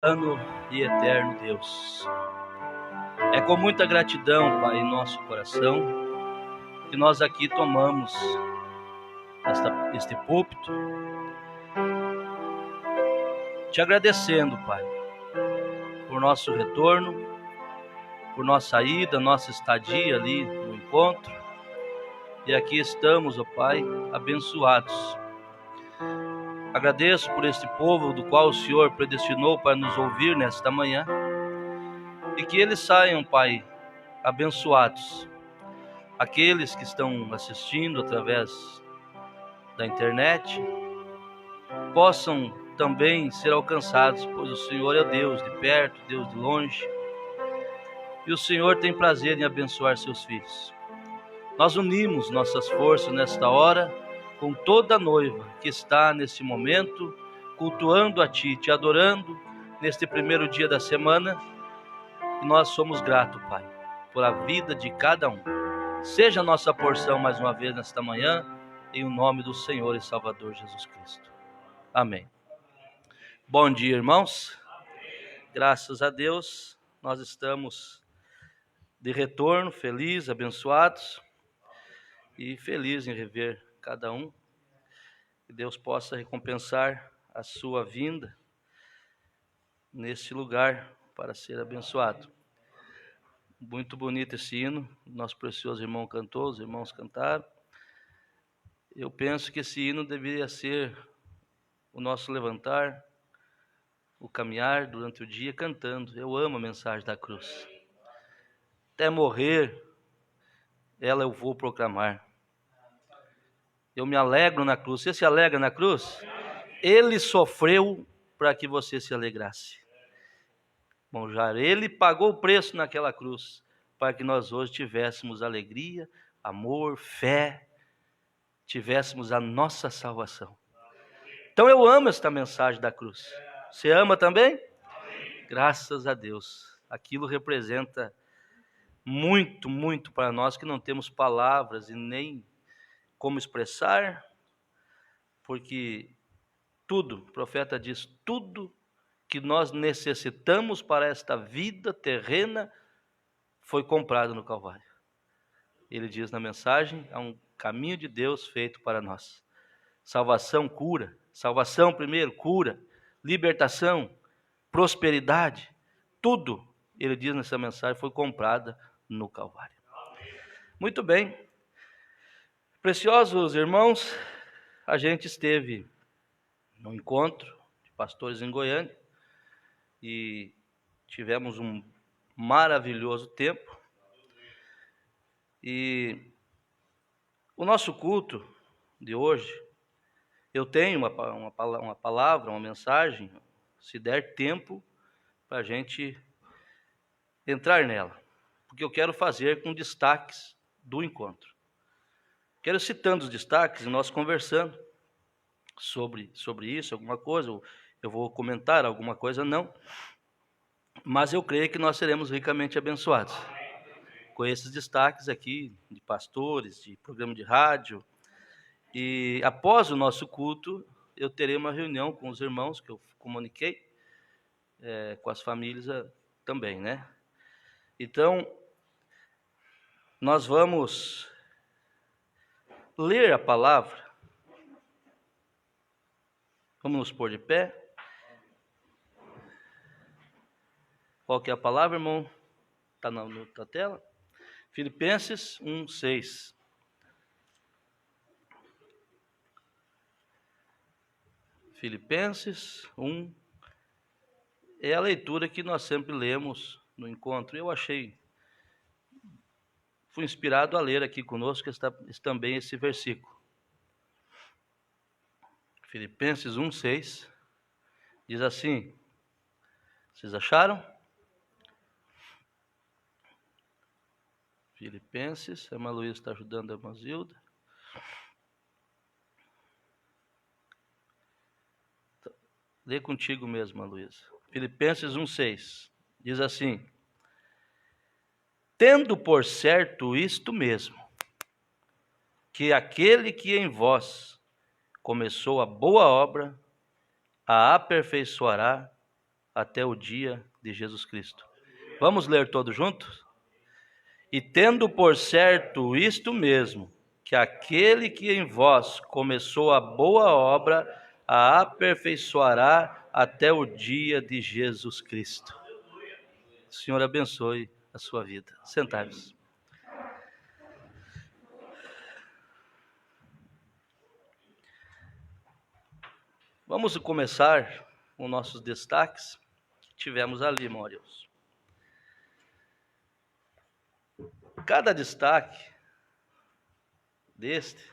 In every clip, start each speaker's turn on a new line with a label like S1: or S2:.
S1: E eterno Deus, é com muita gratidão, Pai, em nosso coração, que nós aqui tomamos este púlpito, te agradecendo, Pai, por nosso retorno, por nossa ida, nossa estadia ali no encontro, e aqui estamos, ó Pai, abençoados. Agradeço por este povo do qual o Senhor predestinou para nos ouvir nesta manhã, e que eles saiam, Pai, abençoados. Aqueles que estão assistindo através da internet possam também ser alcançados, pois o Senhor é Deus de perto, Deus de longe, e o Senhor tem prazer em abençoar seus filhos. Nós unimos nossas forças nesta hora com toda a noiva que está nesse momento cultuando a Ti, Te adorando neste primeiro dia da semana, e nós somos gratos, Pai, por a vida de cada um. Seja a nossa porção mais uma vez nesta manhã, em o nome do Senhor e Salvador Jesus Cristo. Amém. Bom dia, irmãos. Graças a Deus, nós estamos de retorno, felizes, abençoados e felizes em rever cada um. Que Deus possa recompensar a sua vinda nesse lugar para ser abençoado. Muito bonito esse hino, nosso precioso irmão cantou, os irmãos cantaram. Eu penso que esse hino deveria ser o nosso levantar, o caminhar durante o dia cantando. Eu amo a mensagem da cruz. Até morrer, ela eu vou proclamar. Eu me alegro na cruz. Você se alegra na cruz? Ele sofreu para que você se alegrasse. Bom, já ele pagou o preço naquela cruz para que nós hoje tivéssemos alegria, amor, fé, tivéssemos a nossa salvação. Então eu amo esta mensagem da cruz. Você ama também? Graças a Deus. Aquilo representa muito, muito para nós que não temos palavras e nem como expressar, porque tudo, o profeta diz, tudo que nós necessitamos para esta vida terrena foi comprado no Calvário. Ele diz na mensagem, há um caminho de Deus feito para nós. Salvação, cura. Salvação primeiro, cura. Libertação, prosperidade. Tudo, ele diz nessa mensagem, foi comprada no Calvário. Muito bem. Preciosos irmãos, a gente esteve no encontro de pastores em Goiânia e tivemos um maravilhoso tempo. E o nosso culto de hoje, eu tenho uma palavra, uma mensagem, se der tempo para a gente entrar nela, porque eu quero fazer com destaques do encontro. Quero citando os destaques e nós conversando sobre isso, alguma coisa, eu vou comentar alguma coisa, não, mas eu creio que nós seremos ricamente abençoados com esses destaques aqui de pastores, de programa de rádio. E após o nosso culto, eu terei uma reunião com os irmãos que eu comuniquei, com as famílias também, né? Então, nós vamos ler a palavra. Vamos nos pôr de pé. Qual que é a palavra, irmão? Está na tela? Filipenses 1:6. Filipenses 1 é a leitura que nós sempre lemos no encontro. Eu fui inspirado a ler aqui conosco também esse versículo. Filipenses 1:6 diz assim, vocês acharam? Filipenses, a irmã Luísa está ajudando a irmã Zilda. Lê contigo mesmo, Luísa. Filipenses 1:6 diz assim: tendo por certo isto mesmo, que aquele que em vós começou a boa obra, a aperfeiçoará até o dia de Jesus Cristo. Vamos ler todos juntos? E tendo por certo isto mesmo, que aquele que em vós começou a boa obra, a aperfeiçoará até o dia de Jesus Cristo. O Senhor abençoe a sua vida. Sentai-vos. Vamos começar com nossos destaques que tivemos ali, Maurício. Cada destaque deste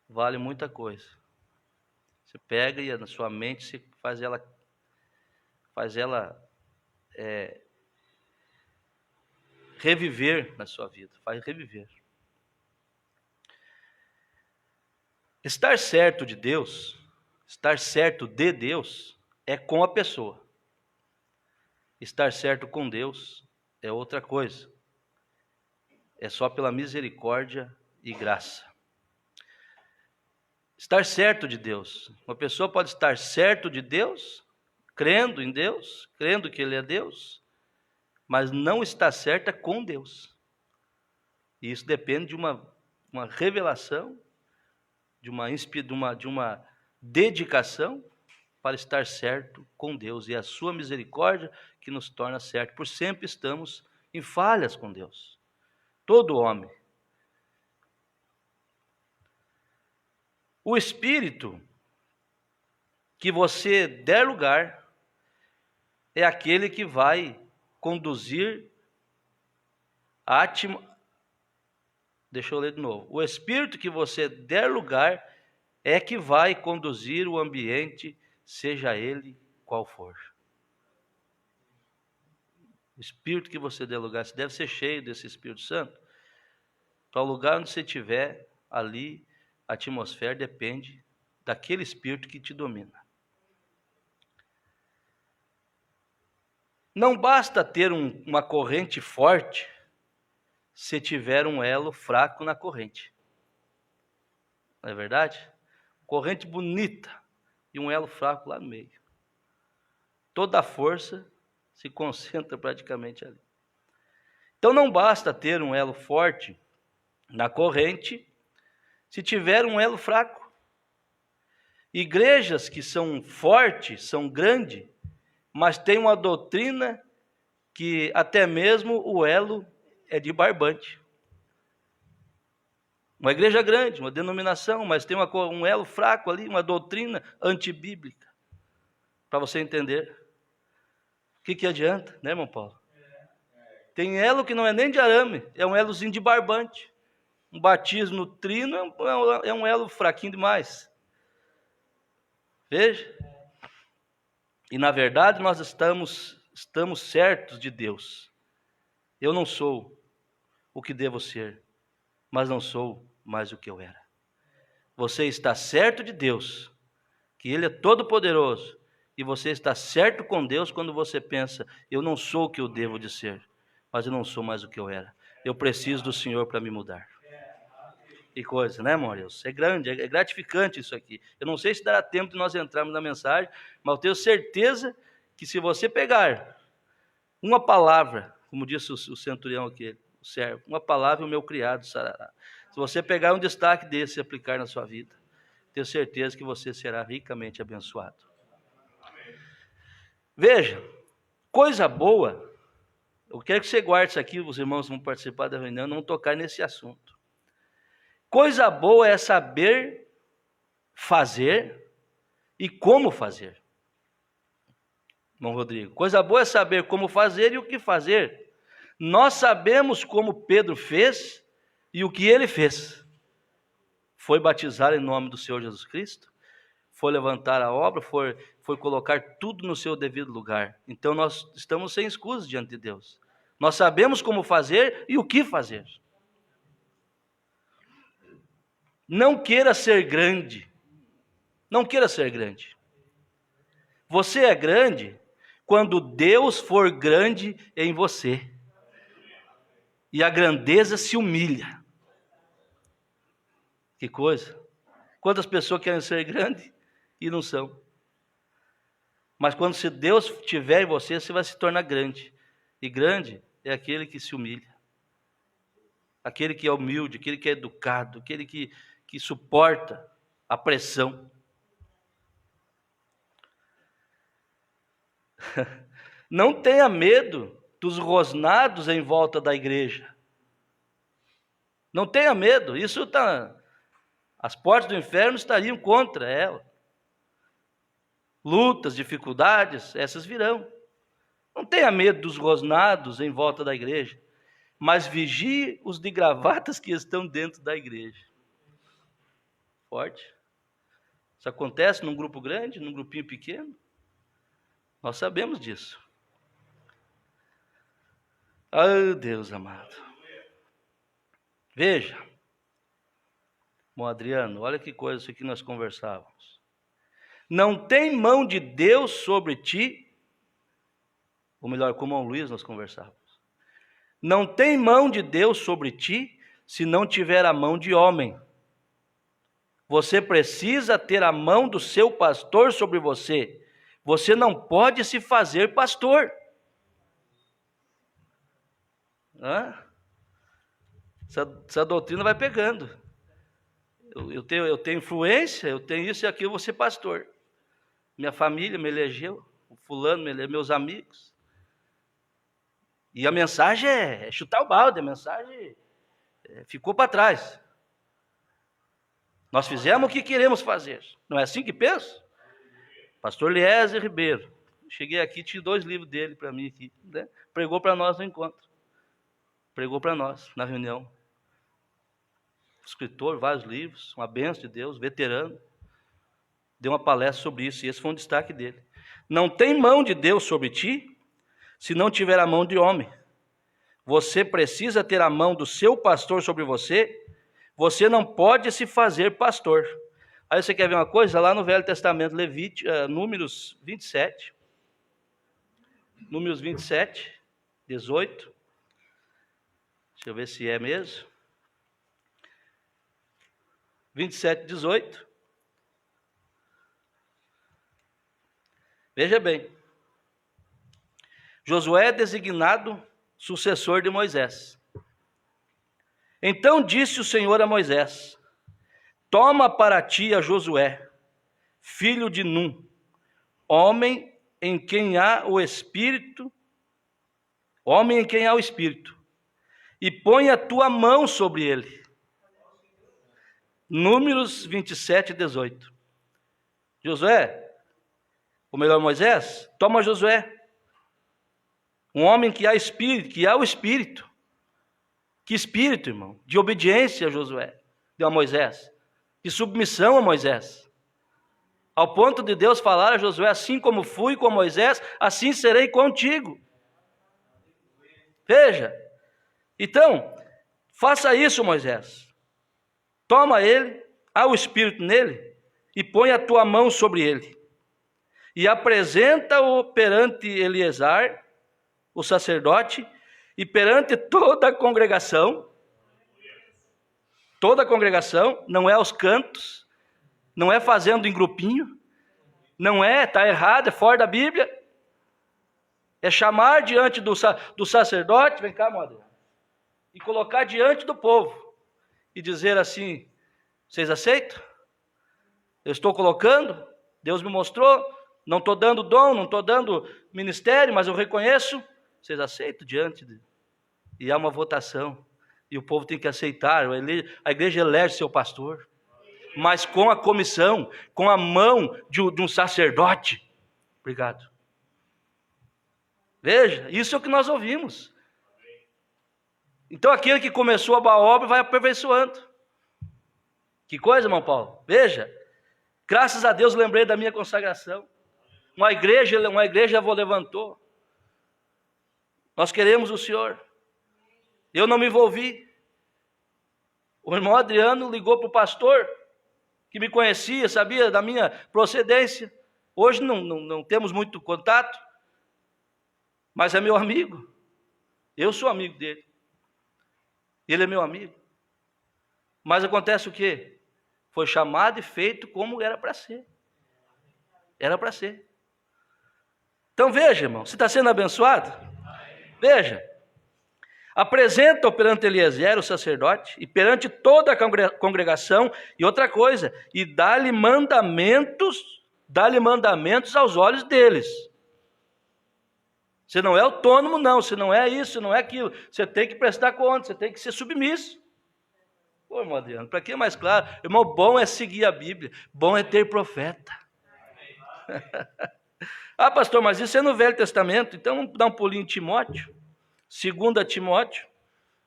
S1: vale muita coisa. Você pega e na sua mente você faz ela reviver na sua vida, faz reviver. Estar certo de Deus, é com a pessoa. Estar certo com Deus é outra coisa. É só pela misericórdia e graça. Estar certo de Deus. Uma pessoa pode estar certo de Deus, crendo em Deus, crendo que Ele é Deus, mas não está certa com Deus. E isso depende de uma revelação, de uma dedicação para estar certo com Deus. E a sua misericórdia que nos torna certo. Por sempre estamos em falhas com Deus. Todo homem. O Espírito que você der lugar é aquele que vai conduzir Deixa eu ler de novo. O Espírito que você der lugar é que vai conduzir o ambiente, seja ele qual for. O Espírito que você der lugar, você deve ser cheio desse Espírito Santo. Para o lugar onde você estiver, ali, a atmosfera depende daquele Espírito que te domina. Não basta ter uma corrente forte se tiver um elo fraco na corrente. Não é verdade? Corrente bonita e um elo fraco lá no meio. Toda a força se concentra praticamente ali. Então não basta ter um elo forte na corrente se tiver um elo fraco. Igrejas que são fortes, são grandes, mas tem uma doutrina que até mesmo o elo é de barbante. Uma igreja grande, uma denominação, mas tem um elo fraco ali, uma doutrina antibíblica. Para você entender. O que adianta, né, irmão Paulo? Tem elo que não é nem de arame, é um elozinho de barbante. Um batismo no trino é um elo fraquinho demais. Veja. E na verdade nós estamos certos de Deus. Eu não sou o que devo ser, mas não sou mais o que eu era. Você está certo de Deus, que Ele é todo poderoso, e você está certo com Deus quando você pensa, eu não sou o que eu devo de ser, mas eu não sou mais o que eu era. Eu preciso do Senhor para me mudar. Que coisa, né, Maurício? É grande, é gratificante isso aqui. Eu não sei se dará tempo de nós entrarmos na mensagem, mas eu tenho certeza que se você pegar uma palavra, como disse o centurião aqui, o servo, uma palavra, o meu criado sarará. Se você pegar um destaque desse e aplicar na sua vida, tenho certeza que você será ricamente abençoado. Veja, coisa boa, eu quero que você guarde isso aqui, os irmãos vão participar da reunião, não tocar nesse assunto. Coisa boa é saber fazer e como fazer. Irmão Rodrigo, coisa boa é saber como fazer e o que fazer. Nós sabemos como Pedro fez e o que ele fez. Foi batizar em nome do Senhor Jesus Cristo, foi levantar a obra, foi colocar tudo no seu devido lugar. Então nós estamos sem escusa diante de Deus. Nós sabemos como fazer e o que fazer. Não queira ser grande. Não queira ser grande. Você é grande quando Deus for grande em você. E a grandeza se humilha. Que coisa. Quantas pessoas querem ser grandes e não são. Mas quando se Deus estiver em você, você vai se tornar grande. E grande é aquele que se humilha. Aquele que é humilde, aquele que é educado, aquele que suporta a pressão. Não tenha medo dos rosnados em volta da igreja. Não tenha medo, isso está... As portas do inferno estariam contra ela. Lutas, dificuldades, essas virão. Não tenha medo dos rosnados em volta da igreja, mas vigie os de gravatas que estão dentro da igreja. Forte. Isso acontece num grupo grande, num grupinho pequeno? Nós sabemos disso. Ah, Deus amado. Veja. Bom, Adriano, olha que coisa isso que nós conversávamos. Não tem mão de Deus sobre ti, ou melhor, com o irmão Luiz nós conversávamos. Não tem mão de Deus sobre ti, se não tiver a mão de homem. Você precisa ter a mão do seu pastor sobre você. Você não pode se fazer pastor. Essa doutrina vai pegando. Eu tenho influência, eu tenho isso e aquilo, eu vou ser pastor. Minha família me elegeu, o fulano me elegeu, meus amigos. E a mensagem é chutar o balde, a mensagem ficou para trás. Nós fizemos o que queremos fazer. Não é assim que penso? Pastor Eliezer Ribeiro. Cheguei aqui, tinha 2 livros dele para mim aqui. Né? Pregou para nós no encontro. Pregou para nós na reunião. Escritor, vários livros, uma bênção de Deus, veterano. Deu uma palestra sobre isso e esse foi um destaque dele. Não tem mão de Deus sobre ti, se não tiver a mão de homem. Você precisa ter a mão do seu pastor sobre você. Você não pode se fazer pastor. Aí você quer ver uma coisa? Lá no Velho Testamento, Números 27. Números 27, 18. Deixa eu ver se é mesmo. 27, 18. Veja bem. Josué é designado sucessor de Moisés. Então disse o Senhor a Moisés: toma para ti a Josué, filho de Num, homem em quem há o Espírito, e põe a tua mão sobre ele. Números 27, 18. Josué, ou melhor, Moisés, toma Josué, um homem que há o Espírito. Que espírito, irmão? De obediência a Josué, deu a Moisés, de submissão a Moisés, ao ponto de Deus falar a Josué: assim como fui com Moisés, assim serei contigo. Veja, então, faça isso, Moisés. Toma ele, há o Espírito nele, e põe a tua mão sobre ele, e apresenta-o perante Eleazar, o sacerdote, e perante toda a congregação, não é aos cantos, não é fazendo em grupinho, não é, está errado, é fora da Bíblia, é chamar diante do sacerdote, vem cá, moda, e colocar diante do povo, e dizer assim: vocês aceitam? Eu estou colocando, Deus me mostrou, não estou dando dom, não estou dando ministério, mas eu reconheço. Vocês aceitam diante de... E há uma votação. E o povo tem que aceitar. A igreja elege seu pastor. Mas com a comissão, com a mão de um sacerdote. Obrigado. Veja, isso é o que nós ouvimos. Então aquele que começou a boa obra vai aperfeiçoando. Que coisa, irmão Paulo? Veja, graças a Deus lembrei da minha consagração. Uma igreja levantou. Nós queremos o Senhor. Eu não me envolvi. O irmão Adriano ligou para o pastor, que me conhecia, sabia da minha procedência. Hoje não temos muito contato, mas é meu amigo. Eu sou amigo dele. Ele é meu amigo. Mas acontece o quê? Foi chamado e feito como era para ser. Era para ser. Então veja, irmão, você está sendo abençoado? Veja, apresenta-o perante Eliezer, o sacerdote, e perante toda a congregação, e outra coisa, e dá-lhe mandamentos aos olhos deles. Você não é autônomo, não, você não é isso, você não é aquilo, você tem que prestar conta, você tem que ser submisso. Pô, irmão Adriano, para que é mais claro? Irmão, bom é seguir a Bíblia, bom é ter profeta. Ah, pastor, mas isso é no Velho Testamento, então vamos dar um pulinho em Timóteo, 2 Timóteo,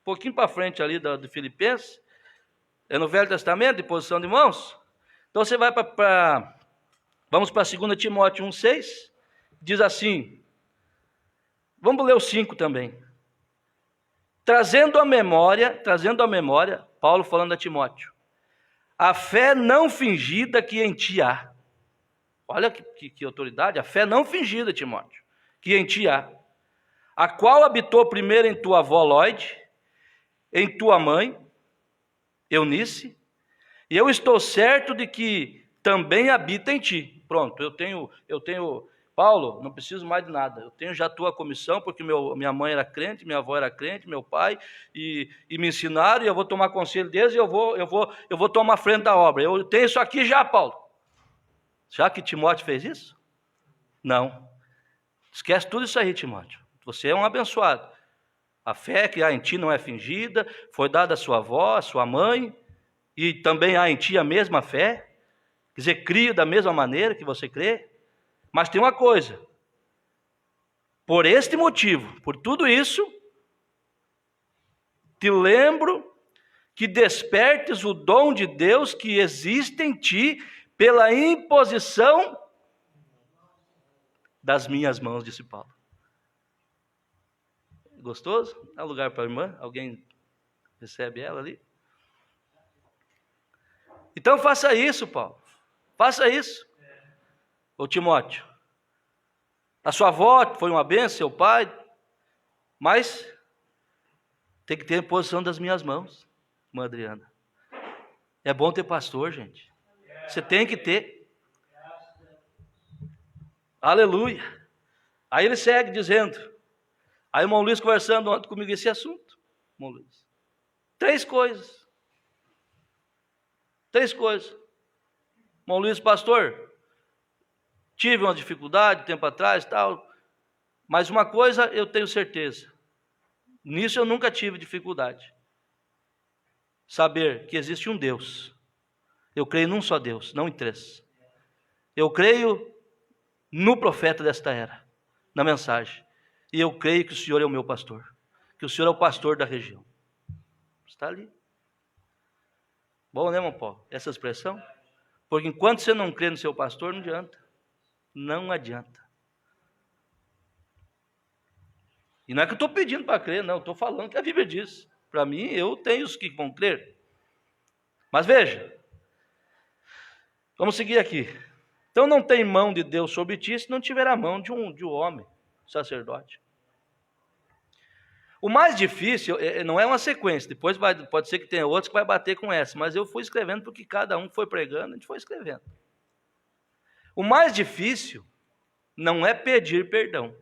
S1: um pouquinho para frente ali do Filipenses, é no Velho Testamento, de posição de mãos. Então você vai vamos para 2 Timóteo 1,6, diz assim, vamos ler o 5 também. Trazendo à memória, Paulo falando a Timóteo, a fé não fingida que em ti há. Olha que autoridade, a fé não fingida, Timóteo, que em ti há, a qual habitou primeiro em tua avó Lóide, em tua mãe, Eunice, e eu estou certo de que também habita em ti. Pronto, eu tenho, Paulo, não preciso mais de nada, eu tenho já a tua comissão, porque minha mãe era crente, minha avó era crente, meu pai, e me ensinaram, e eu vou tomar conselho deles, e eu vou tomar frente da obra. Eu tenho isso aqui já, Paulo. Já que Timóteo fez isso? Não. Esquece tudo isso aí, Timóteo. Você é um abençoado. A fé que há em ti não é fingida, foi dada à sua avó, à sua mãe, e também há em ti a mesma fé. Quer dizer, cria da mesma maneira que você crê. Mas tem uma coisa. Por este motivo, por tudo isso, te lembro que despertes o dom de Deus que existe em ti pela imposição das minhas mãos, disse Paulo. Gostoso? Dá lugar para a irmã? Alguém recebe ela ali? Então faça isso, Paulo. Faça isso. Ô Timóteo, a sua avó foi uma bênção, seu pai, mas tem que ter a imposição das minhas mãos, irmã Adriana. É bom ter pastor, gente. Você tem que ter. Aleluia. Aí ele segue dizendo. Aí o irmão Luiz conversando ontem comigo esse assunto. Irmão Luiz. 3 coisas. 3 coisas. Irmão Luiz, pastor, tive uma dificuldade tempo atrás e tal. Mas uma coisa eu tenho certeza. Nisso eu nunca tive dificuldade. Saber que existe um Deus. Eu creio num só Deus, não em 3. Eu creio no profeta desta era, na mensagem. E eu creio que o Senhor é o meu pastor. Que o Senhor é o pastor da região. Está ali. Bom, né, irmão Paulo? Essa expressão? Porque enquanto você não crê no seu pastor, não adianta. Não adianta. E não é que eu estou pedindo para crer, não. Estou falando que a Bíblia diz. Para mim, eu tenho os que vão crer. Mas veja. Vamos seguir aqui. Então não tem mão de Deus sobre ti, se não tiver a mão de um homem, sacerdote. O mais difícil não é uma sequência, depois pode ser que tenha outros que vai bater com essa, mas eu fui escrevendo porque cada um foi pregando, a gente foi escrevendo. O mais difícil não é pedir perdão.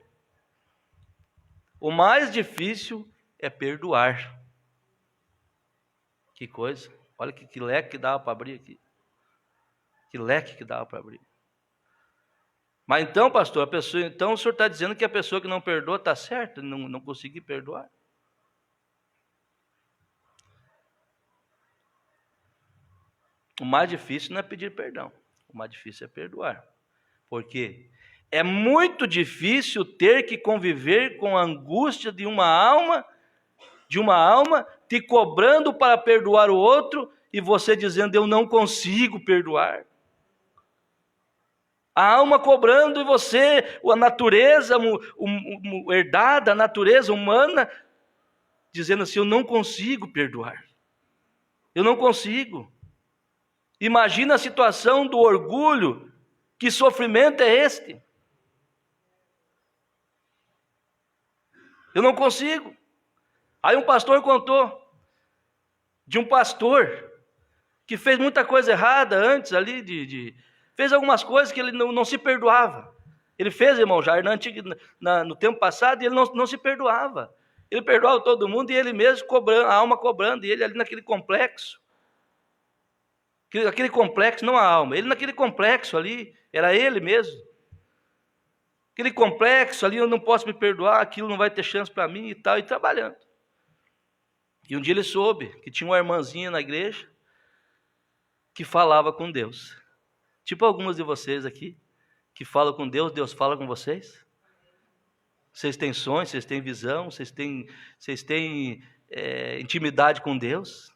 S1: O mais difícil é perdoar. Que coisa, olha que leque que dava para abrir aqui. Que leque que dava para abrir. Mas então, pastor, o senhor está dizendo que a pessoa que não perdoa está certa, não conseguir perdoar? O mais difícil não é pedir perdão, o mais difícil é perdoar. Porque é muito difícil ter que conviver com a angústia de uma alma te cobrando para perdoar o outro e você dizendo, eu não consigo perdoar. A alma cobrando e você, a natureza herdada, a natureza humana, dizendo assim, eu não consigo perdoar. Eu não consigo. Imagina a situação do orgulho, que sofrimento é este? Eu não consigo. Aí um pastor contou de um pastor que fez muita coisa errada antes ali, fez algumas coisas que ele não se perdoava. Ele fez, irmão Jair, no tempo passado, e ele não se perdoava. Ele perdoava todo mundo e ele mesmo cobrando, a alma cobrando, e ele ali naquele complexo. Aquele complexo, não a alma, ele naquele complexo ali, era ele mesmo. Aquele complexo ali, eu não posso me perdoar, aquilo não vai ter chance para mim e tal, e trabalhando. E um dia ele soube que tinha uma irmãzinha na igreja que falava com Deus. Tipo algumas de vocês aqui, que falam com Deus, Deus fala com vocês. Vocês têm sonhos, vocês têm visão, vocês têm intimidade com Deus.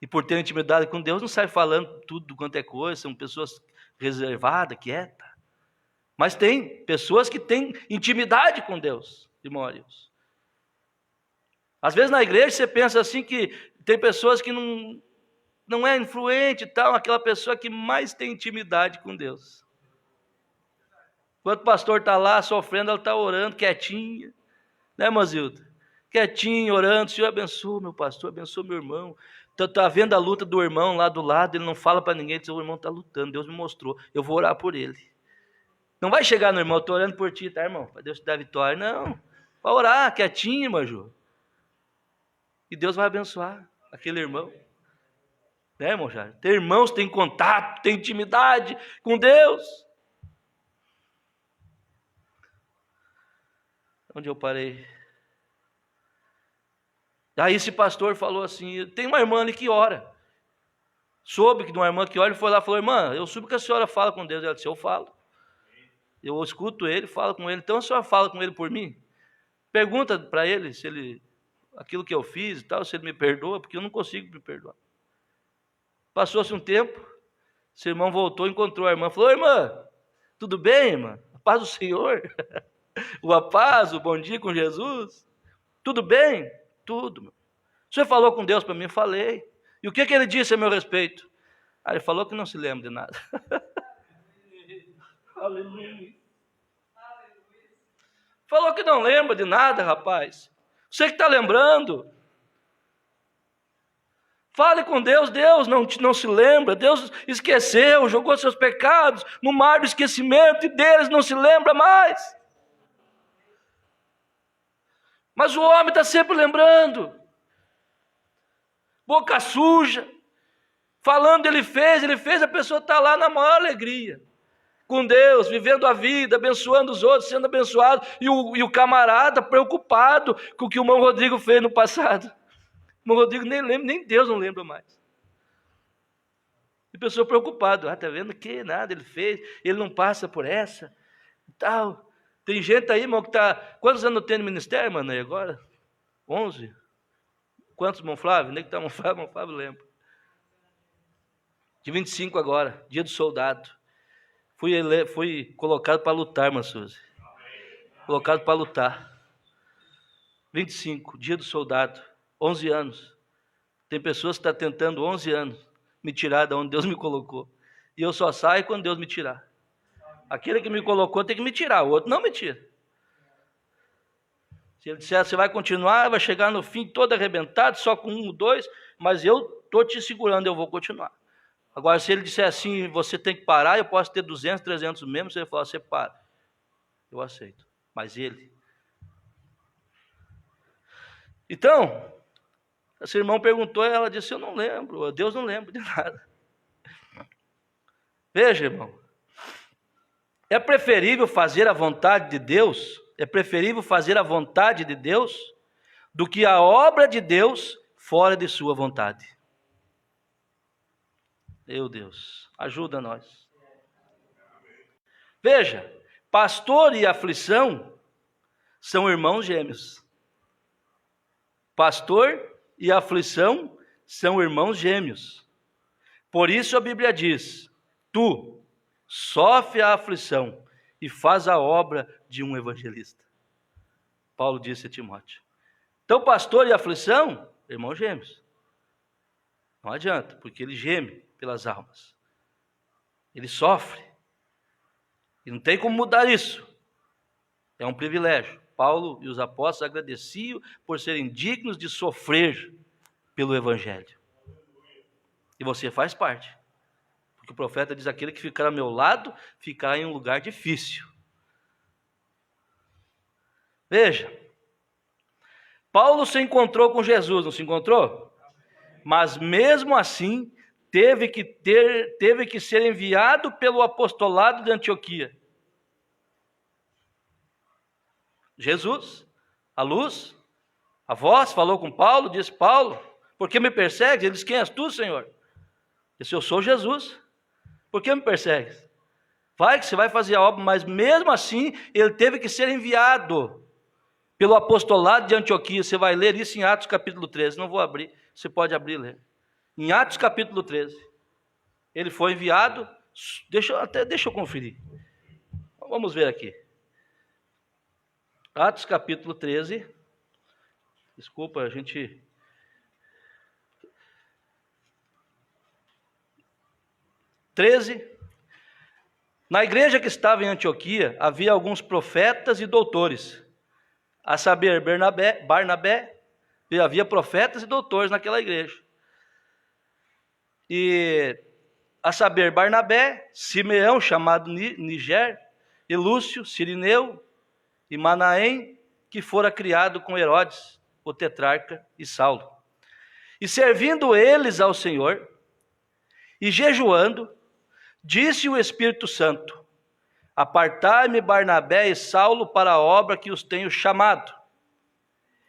S1: E por ter intimidade com Deus, não sai falando tudo quanto é coisa, são pessoas reservadas, quietas. Mas tem pessoas que têm intimidade com Deus, irmãos. Às vezes na igreja você pensa assim que tem pessoas que não é influente e tal, aquela pessoa que mais tem intimidade com Deus. Enquanto o pastor está lá sofrendo, ela está orando quietinha, né, Mazilda? Quietinho, orando, Senhor abençoa meu pastor, abençoa meu irmão. Está vendo a luta do irmão lá do lado, ele não fala para ninguém, diz, o irmão está lutando, Deus me mostrou, eu vou orar por ele. Não vai chegar no irmão, estou orando por ti, tá, irmão? Para Deus te dar vitória. Não, vai orar, quietinho, Maju. E Deus vai abençoar aquele irmão. Né, irmão Jair? Tem irmãos, tem contato, tem intimidade com Deus. Onde eu parei? Aí esse pastor falou assim, tem uma irmã ali que ora. Soube que de uma irmã que ora, ele foi lá e falou, irmã, eu soube que a senhora fala com Deus. Ela disse, eu falo. Eu escuto ele, falo com ele. Então a senhora fala com ele por mim? Pergunta para ele se ele, aquilo que eu fiz e tal, se ele me perdoa, porque eu não consigo me perdoar. Passou-se um tempo, esse irmão voltou, encontrou a irmã, falou, irmã, tudo bem, irmã? A paz do Senhor? A paz, o bom dia com Jesus? Tudo bem? Tudo. O senhor falou com Deus para mim? Falei. E o que ele disse a meu respeito? Ele falou que não se lembra de nada. Aleluia. Falou que não lembra de nada, rapaz. Você que está lembrando. Fale com Deus, Deus não se lembra, Deus esqueceu, jogou seus pecados no mar do esquecimento e deles não se lembra mais. Mas o homem está sempre lembrando. Boca suja. Falando ele fez, a pessoa está lá na maior alegria. Com Deus, vivendo a vida, abençoando os outros, sendo abençoado. E o camarada preocupado com o que o irmão Rodrigo fez no passado. O irmão Rodrigo nem lembra, nem Deus não lembra mais. E a pessoa preocupada. Está vendo que nada ele fez, ele não passa por essa e tal. Tem gente aí, irmão, que está... Quantos anos tem no ministério, mano, aí agora? 11? Quantos, irmão Flávio? Nem que está irmão Flávio lembra. De 25 agora, dia do soldado. Fui colocado para lutar, irmã Suzy. Colocado para lutar. 25, dia do soldado. 11 anos. Tem pessoas que estão tentando 11 anos me tirar de onde Deus me colocou. E eu só saio quando Deus me tirar. Aquele que me colocou tem que me tirar, o outro não me tira. Se ele disser, você vai continuar, vai chegar no fim todo arrebentado, só com 1, 2, mas eu estou te segurando, eu vou continuar. Agora, se ele disser assim, você tem que parar, eu posso ter 200, 300 membros, você vai falar, você para. Eu aceito. Mas ele... Então, esse irmão perguntou, e ela disse, eu não lembro, Deus não lembra de nada. Veja, irmão. É preferível fazer a vontade de Deus, do que a obra de Deus fora de sua vontade. Meu Deus, ajuda nós. Veja, pastor e aflição são irmãos gêmeos. Pastor e aflição são irmãos gêmeos. Por isso a Bíblia diz, tu sofre a aflição e faz a obra de um evangelista. Paulo disse a Timóteo. Então, pastor e aflição, irmãos gêmeos. Não adianta, porque ele geme pelas almas. Ele sofre. E não tem como mudar isso. É um privilégio. Paulo e os apóstolos agradeciam por serem dignos de sofrer pelo evangelho. E você faz parte. Porque o profeta diz, aquele que ficar ao meu lado, ficará em um lugar difícil. Veja, Paulo se encontrou com Jesus, não se encontrou? Mas mesmo assim, teve que ser enviado pelo apostolado de Antioquia. Jesus, a luz, a voz falou com Paulo, disse: Paulo, por que me persegues? Ele disse: quem és tu, Senhor? Ele disse: eu sou Jesus. Por que me persegues? Vai que você vai fazer a obra, mas mesmo assim, ele teve que ser enviado pelo apostolado de Antioquia. Você vai ler isso em Atos capítulo 13, não vou abrir, você pode abrir e ler. Em Atos capítulo 13, ele foi enviado, deixa eu conferir. Vamos ver aqui. Atos capítulo 13, desculpa, a gente... Na igreja que estava em Antioquia, havia alguns profetas e doutores, a saber, Barnabé, e havia profetas e doutores naquela igreja. E a saber, Barnabé, Simeão, chamado Niger, e Lúcio, Cirineu, e Manaém, que fora criado com Herodes, o tetrarca, e Saulo. E servindo eles ao Senhor, e jejuando, disse o Espírito Santo: apartai-me Barnabé e Saulo para a obra que os tenho chamado.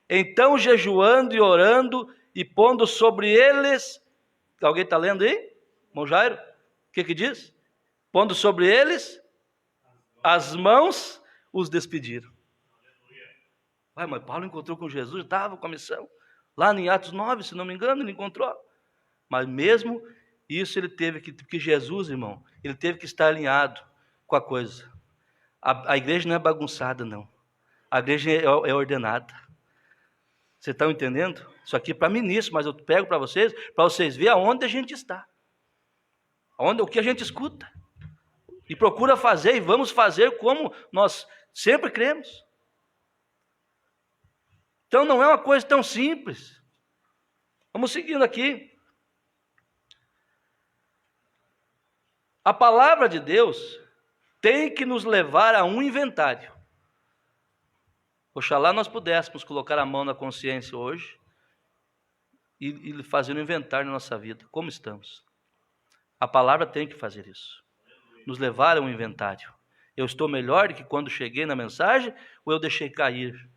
S1: Então, jejuando e orando, e pondo sobre eles... Alguém está lendo aí? Irmão Jairo? O que diz? Pondo sobre eles as mãos, os despediram. Mas Paulo encontrou com Jesus, estava com a missão. Lá em Atos 9, se não me engano, ele encontrou. Mas mesmo isso ele teve que... Porque Jesus, irmão, ele teve que estar alinhado com a coisa. A igreja não é bagunçada, não. A igreja é ordenada. Vocês estão entendendo? Isso aqui é para ministro, mas eu pego para vocês verem aonde a gente está. O que a gente escuta. E procura fazer, e vamos fazer como nós sempre cremos. Então não é uma coisa tão simples. Vamos seguindo aqui. A palavra de Deus tem que nos levar a um inventário. Oxalá nós pudéssemos colocar a mão na consciência hoje e fazer um inventário na nossa vida. Como estamos? A palavra tem que fazer isso. Nos levar a um inventário. Eu estou melhor do que quando cheguei na mensagem ou eu deixei cair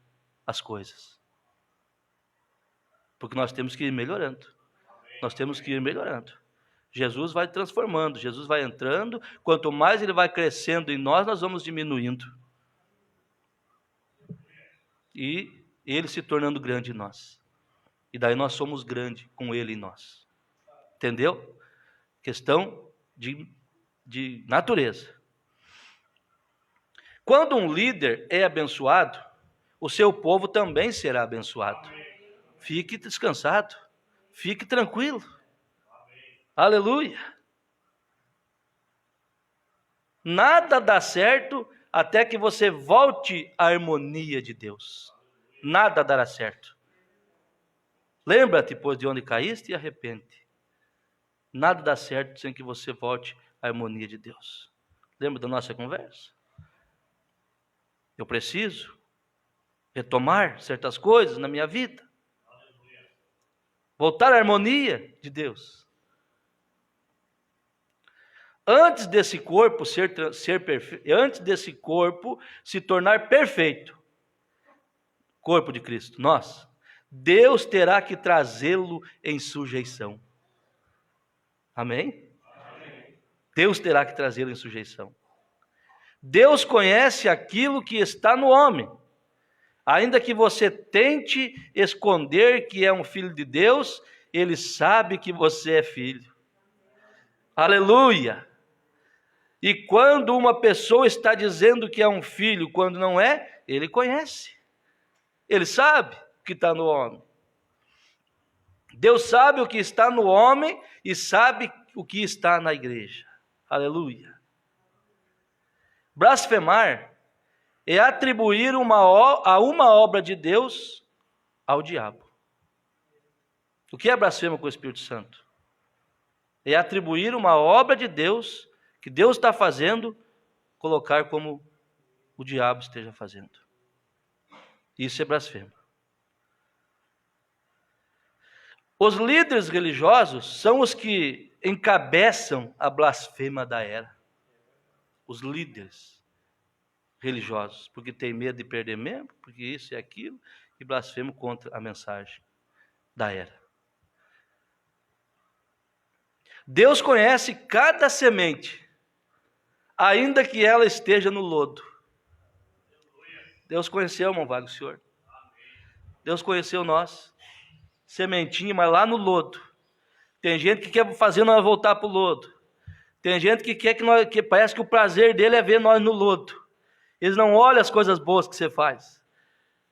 S1: as coisas? Porque nós temos que ir melhorando. Nós temos que ir melhorando. Jesus vai transformando, Jesus vai entrando. Quanto mais ele vai crescendo em nós, nós vamos diminuindo. E ele se tornando grande em nós. E daí nós somos grandes com ele em nós. Entendeu? Questão de natureza. Quando um líder é abençoado, o seu povo também será abençoado. Fique descansado. Fique tranquilo. Aleluia. Nada dá certo até que você volte à harmonia de Deus. Nada dará certo. Lembra-te, pois, de onde caíste e arrepende. Nada dá certo sem que você volte à harmonia de Deus. Lembra da nossa conversa? Eu preciso retomar certas coisas na minha vida. Voltar à harmonia de Deus. Antes desse corpo ser perfeito, antes desse corpo se tornar perfeito, corpo de Cristo, nós, Deus terá que trazê-lo em sujeição. Amém? Amém? Deus terá que trazê-lo em sujeição. Deus conhece aquilo que está no homem. Ainda que você tente esconder que é um filho de Deus, Ele sabe que você é filho. Aleluia! E quando uma pessoa está dizendo que é um filho, quando não é, Ele conhece. Ele sabe o que está no homem. Deus sabe o que está no homem e sabe o que está na igreja. Aleluia! Blasfemar é atribuir a uma obra de Deus ao diabo. O que é blasfema com o Espírito Santo? É atribuir uma obra de Deus, que Deus está fazendo, colocar como o diabo esteja fazendo. Isso é blasfema. Os líderes religiosos são os que encabeçam a blasfema da era. Os líderes religiosos, porque tem medo de perder membro, porque isso e aquilo, e blasfemam contra a mensagem da era. Deus conhece cada semente, ainda que ela esteja no lodo. Deus conheceu, irmão Vago, o senhor. Deus conheceu nós. Sementinha, mas lá no lodo. Tem gente que quer fazer nós voltar para o lodo. Tem gente que quer que parece que o prazer dele é ver nós no lodo. Eles não olham as coisas boas que você faz.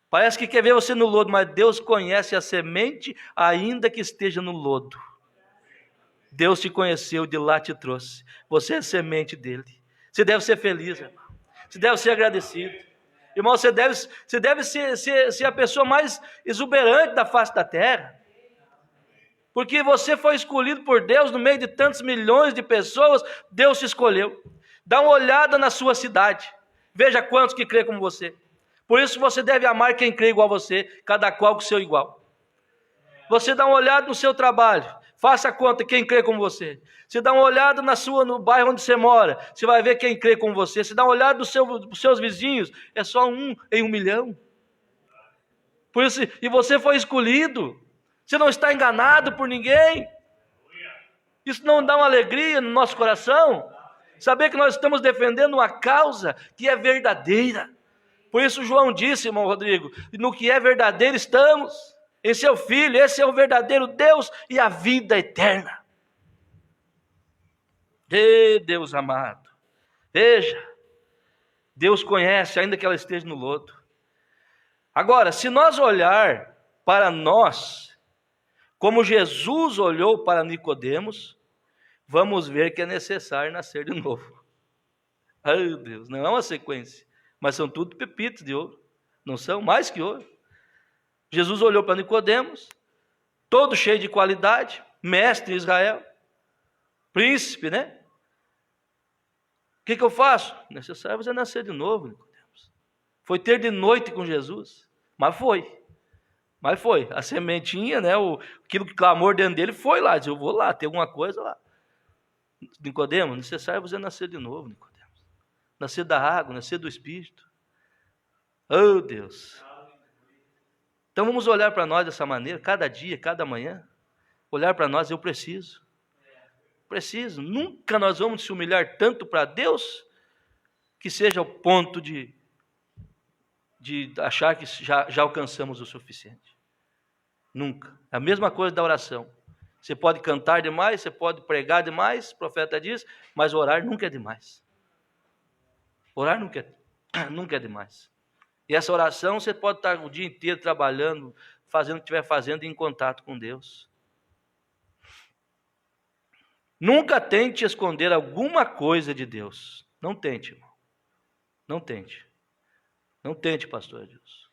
S1: Parece que quer ver você no lodo, mas Deus conhece a semente, ainda que esteja no lodo. Deus te conheceu, de lá te trouxe. Você é semente dele. Você deve ser feliz, irmão. Você deve ser agradecido. Irmão, você deve ser a pessoa mais exuberante da face da terra. Porque você foi escolhido por Deus no meio de tantos milhões de pessoas. Deus te escolheu. Dá uma olhada na sua cidade. Veja quantos que crê como você. Por isso você deve amar quem crê igual a você, cada qual com o seu igual. Você dá uma olhada no seu trabalho. Faça conta quem crê como você. Você dá uma olhada no bairro onde você mora. Você vai ver quem crê como você. Você dá uma olhada dos seus vizinhos. É só 1 em 1 milhão. Por isso, e você foi escolhido. Você não está enganado por ninguém. Isso não dá uma alegria no nosso coração? Saber que nós estamos defendendo uma causa que é verdadeira. Por isso João disse, irmão Rodrigo, no que é verdadeiro estamos. Em seu Filho, esse é o verdadeiro Deus e a vida eterna. Deus amado, veja, Deus conhece, ainda que ela esteja no lodo. Agora, se nós olhar para nós, como Jesus olhou para Nicodemos, vamos ver que é necessário nascer de novo. Ai Deus, não é uma sequência, mas são tudo pepitos de ouro, não são mais que ouro. Jesus olhou para Nicodemos, todo cheio de qualidade, mestre em Israel, príncipe, né? O que eu faço? Necessário você nascer de novo, Nicodemos. Foi ter de noite com Jesus, mas foi. A sementinha, né? Aquilo que clamor dentro dele foi lá, disse, eu vou lá, tem alguma coisa lá. Nicodemos, necessário você nascer de novo, Nicodemos. Nascer da água, nascer do Espírito. Oh Deus! Então vamos olhar para nós dessa maneira, cada dia, cada manhã. Olhar para nós, eu preciso. Nunca nós vamos se humilhar tanto para Deus, que seja o ponto de achar que já alcançamos o suficiente. Nunca. É a mesma coisa da oração. Você pode cantar demais, você pode pregar demais, o profeta diz, mas orar nunca é demais. Orar nunca é demais. E essa oração você pode estar o dia inteiro trabalhando, fazendo o que estiver fazendo em contato com Deus. Nunca tente esconder alguma coisa de Deus. Não tente, irmão. Não tente. Não tente, pastor Deus.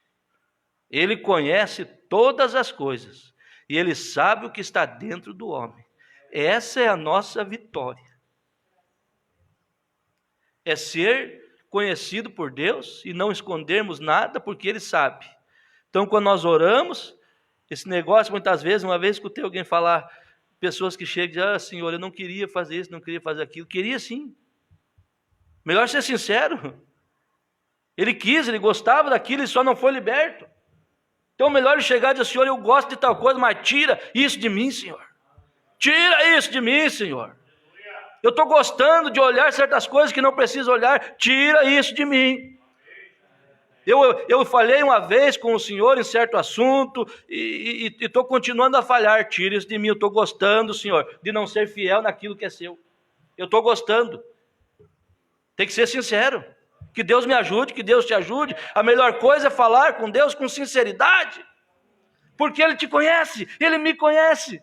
S1: Ele conhece todas as coisas. E Ele sabe o que está dentro do homem. Essa é a nossa vitória. É ser conhecido por Deus e não escondermos nada, porque Ele sabe. Então, quando nós oramos, esse negócio, muitas vezes, uma vez escutei alguém falar, pessoas que chegam e dizem, Senhor, eu não queria fazer isso, não queria fazer aquilo. Queria sim. Melhor ser sincero. Ele quis, ele gostava daquilo, ele só não foi liberto. Então, melhor ele chegar e dizer, Senhor, eu gosto de tal coisa, mas tira isso de mim, Senhor. Tira isso de mim, Senhor. Eu estou gostando de olhar certas coisas que não preciso olhar. Tira isso de mim. Eu falhei uma vez com o Senhor em certo assunto e estou continuando a falhar. Tira isso de mim. Eu estou gostando, Senhor, de não ser fiel naquilo que é seu. Eu estou gostando. Tem que ser sincero. Que Deus me ajude, que Deus te ajude. A melhor coisa é falar com Deus com sinceridade. Porque Ele te conhece, Ele me conhece.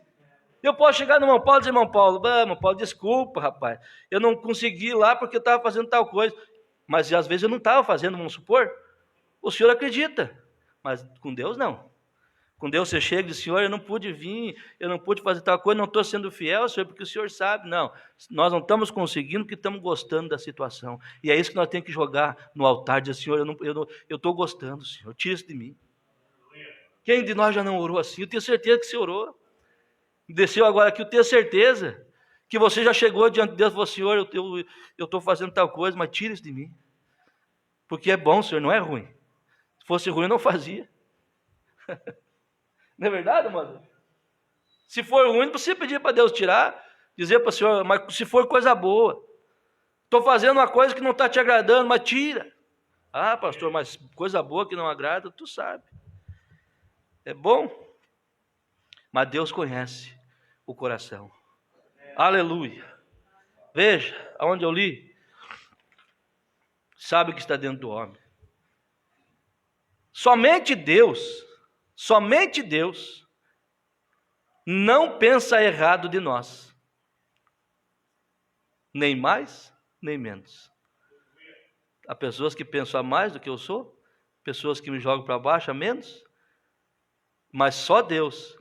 S1: Eu posso chegar no irmão Paulo e dizer, irmão Paulo, desculpa, rapaz. Eu não consegui ir lá porque eu estava fazendo tal coisa. Mas às vezes eu não estava fazendo, vamos supor. O senhor acredita, mas com Deus não. Com Deus você chega e diz, Senhor, eu não pude vir, eu não pude fazer tal coisa, não estou sendo fiel, Senhor, porque o Senhor sabe. Não, nós não estamos conseguindo porque estamos gostando da situação. E é isso que nós temos que jogar no altar, dizer, Senhor, eu estou gostando, Senhor, tira isso de mim. Quem de nós já não orou assim? Eu tenho certeza que você orou. Desceu agora aqui, eu tenho certeza que você já chegou diante de Deus e falou, Senhor, eu estou fazendo tal coisa, mas tira isso de mim. Porque é bom, Senhor, não é ruim. Se fosse ruim, eu não fazia. Não é verdade, mano? Se for ruim, você pedir para Deus tirar, dizer para o Senhor, mas se for coisa boa, estou fazendo uma coisa que não está te agradando, mas tira. Ah, pastor, mas coisa boa que não agrada, tu sabe. É bom, mas Deus conhece o coração. Aleluia. Veja, aonde eu li, sabe o que está dentro do homem. Somente Deus não pensa errado de nós, nem mais, nem menos. Há pessoas que pensam a mais do que eu sou, pessoas que me jogam para baixo a menos, mas só Deus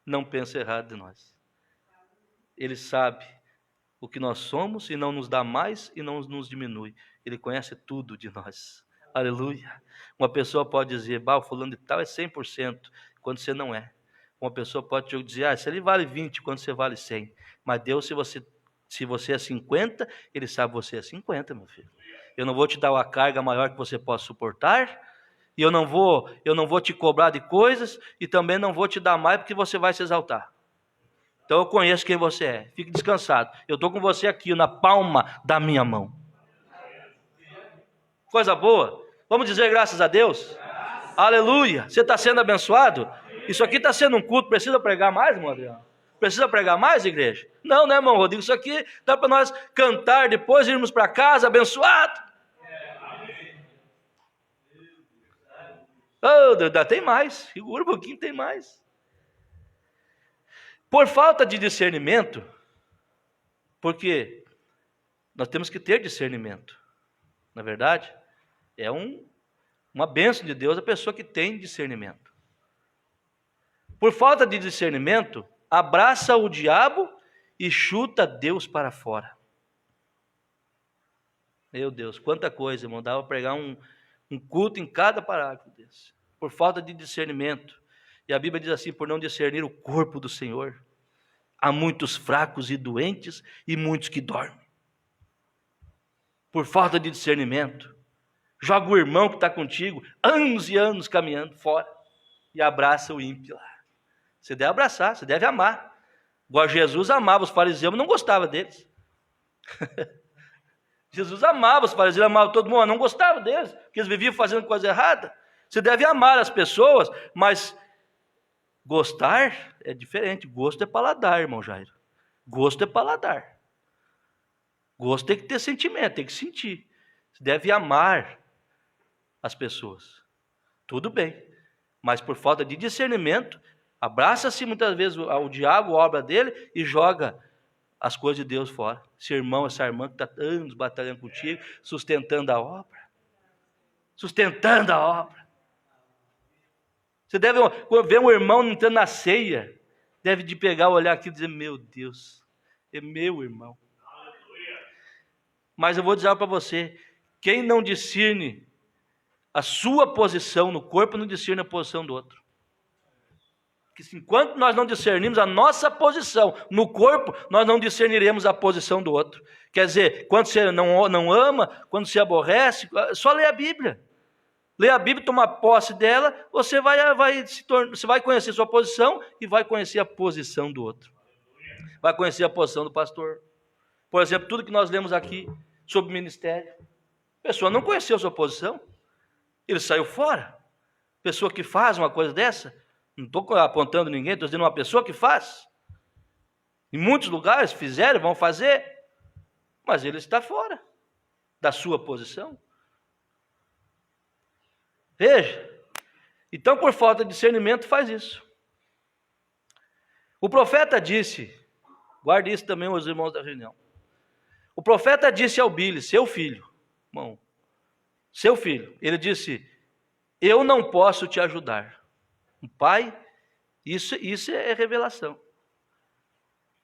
S1: não pensa errado de nós. Ele sabe o que nós somos e não nos dá mais e não nos diminui. Ele conhece tudo de nós. Aleluia. Uma pessoa pode dizer, o fulano de tal é 100%, quando você não é. Uma pessoa pode te dizer, se ele vale 20, quando você vale 100. Mas Deus, se você é 50, Ele sabe que você é 50, meu filho. Eu não vou te dar uma carga maior que você possa suportar, e eu não vou te cobrar de coisas, e também não vou te dar mais porque você vai se exaltar. Então eu conheço quem você é. Fique descansado. Eu estou com você aqui na palma da minha mão. Coisa boa. Vamos dizer graças a Deus? Aleluia. Você está sendo abençoado? Isso aqui está sendo um culto. Precisa pregar mais, irmão Adriano? Precisa pregar mais, igreja? Não, né, irmão Rodrigo? Isso aqui dá para nós cantar depois, irmos para casa abençoado. Oh, tem mais. Segura um pouquinho, tem mais. Por falta de discernimento, porque nós temos que ter discernimento, na verdade, é uma bênção de Deus a pessoa que tem discernimento. Por falta de discernimento, abraça o diabo e chuta Deus para fora. Meu Deus, quanta coisa, irmão, dava para pregar um culto em cada parágrafo desse. Por falta de discernimento. E a Bíblia diz assim, por não discernir o corpo do Senhor, há muitos fracos e doentes e muitos que dormem. Por falta de discernimento, joga o irmão que está contigo, anos e anos caminhando fora, e abraça o ímpio lá. Você deve abraçar, você deve amar. Igual Jesus amava os fariseus, mas não gostava deles. Jesus amava os fariseus, amava todo mundo, mas não gostava deles, porque eles viviam fazendo coisa errada. Você deve amar as pessoas, mas gostar é diferente. Gosto é paladar, irmão Jairo. Gosto é paladar. Gosto tem que ter sentimento, tem que sentir. Você deve amar as pessoas. Tudo bem. Mas por falta de discernimento, abraça-se muitas vezes ao diabo, a obra dele, e joga as coisas de Deus fora. Esse irmão, essa irmã que está anos batalhando contigo, sustentando a obra. Sustentando a obra. Você deve ver um irmão entrando na ceia, deve de pegar, olhar aqui e dizer, meu Deus, é meu irmão. Mas eu vou dizer para você, quem não discerne a sua posição no corpo, não discerne a posição do outro. Porque enquanto nós não discernimos a nossa posição no corpo, nós não discerniremos a posição do outro. Quer dizer, quando você não ama, quando você aborrece, só lê a Bíblia. Lê a Bíblia, toma posse dela, você vai conhecer sua posição e vai conhecer a posição do outro. Vai conhecer a posição do pastor. Por exemplo, tudo que nós lemos aqui sobre o ministério. A pessoa não conheceu sua posição. Ele saiu fora. Pessoa que faz uma coisa dessa, não estou apontando ninguém, estou dizendo uma pessoa que faz. Em muitos lugares fizeram, vão fazer, mas ele está fora da sua posição. Veja, então por falta de discernimento faz isso. O profeta disse, guarde isso também os irmãos da reunião. O profeta disse ao Bili, seu filho, irmão, seu filho, ele disse, eu não posso te ajudar. Um pai, isso é revelação.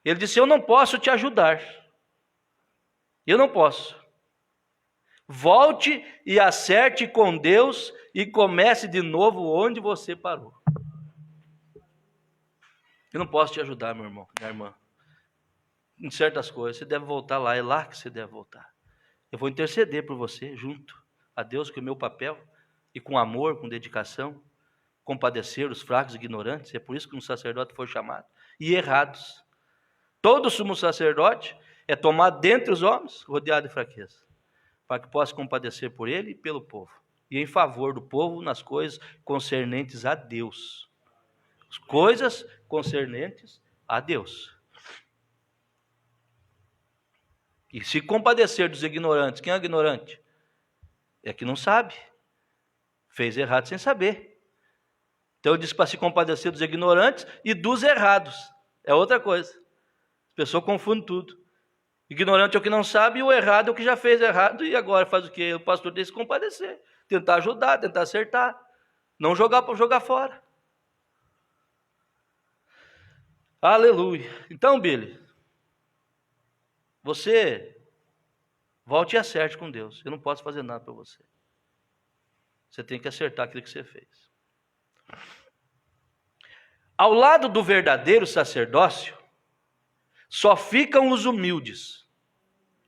S1: Ele disse: eu não posso te ajudar. Eu não posso. Volte e acerte com Deus e comece de novo onde você parou. Eu não posso te ajudar, meu irmão, minha irmã. Em certas coisas, você deve voltar lá, é lá que você deve voltar. Eu vou interceder por você, junto a Deus, que é o meu papel, e com amor, com dedicação, compadecer os fracos e ignorantes. É por isso que um sacerdote foi chamado. E errados. Todo sumo sacerdote é tomado dentre os homens, rodeado de fraqueza, para que possa compadecer por ele e pelo povo, e em favor do povo nas coisas concernentes a Deus. As coisas concernentes a Deus. E se compadecer dos ignorantes, quem é ignorante? É que não sabe. Fez errado sem saber. Então eu disse para se compadecer dos ignorantes e dos errados. É outra coisa. A pessoa confunde tudo. Ignorante é o que não sabe e o errado é o que já fez errado e agora faz o quê? O pastor tem que se compadecer. Tentar ajudar, tentar acertar. Não jogar fora. Aleluia. Então, Billy, você volte e acerte com Deus. Eu não posso fazer nada para você. Você tem que acertar aquilo que você fez. Ao lado do verdadeiro sacerdócio, só ficam os humildes.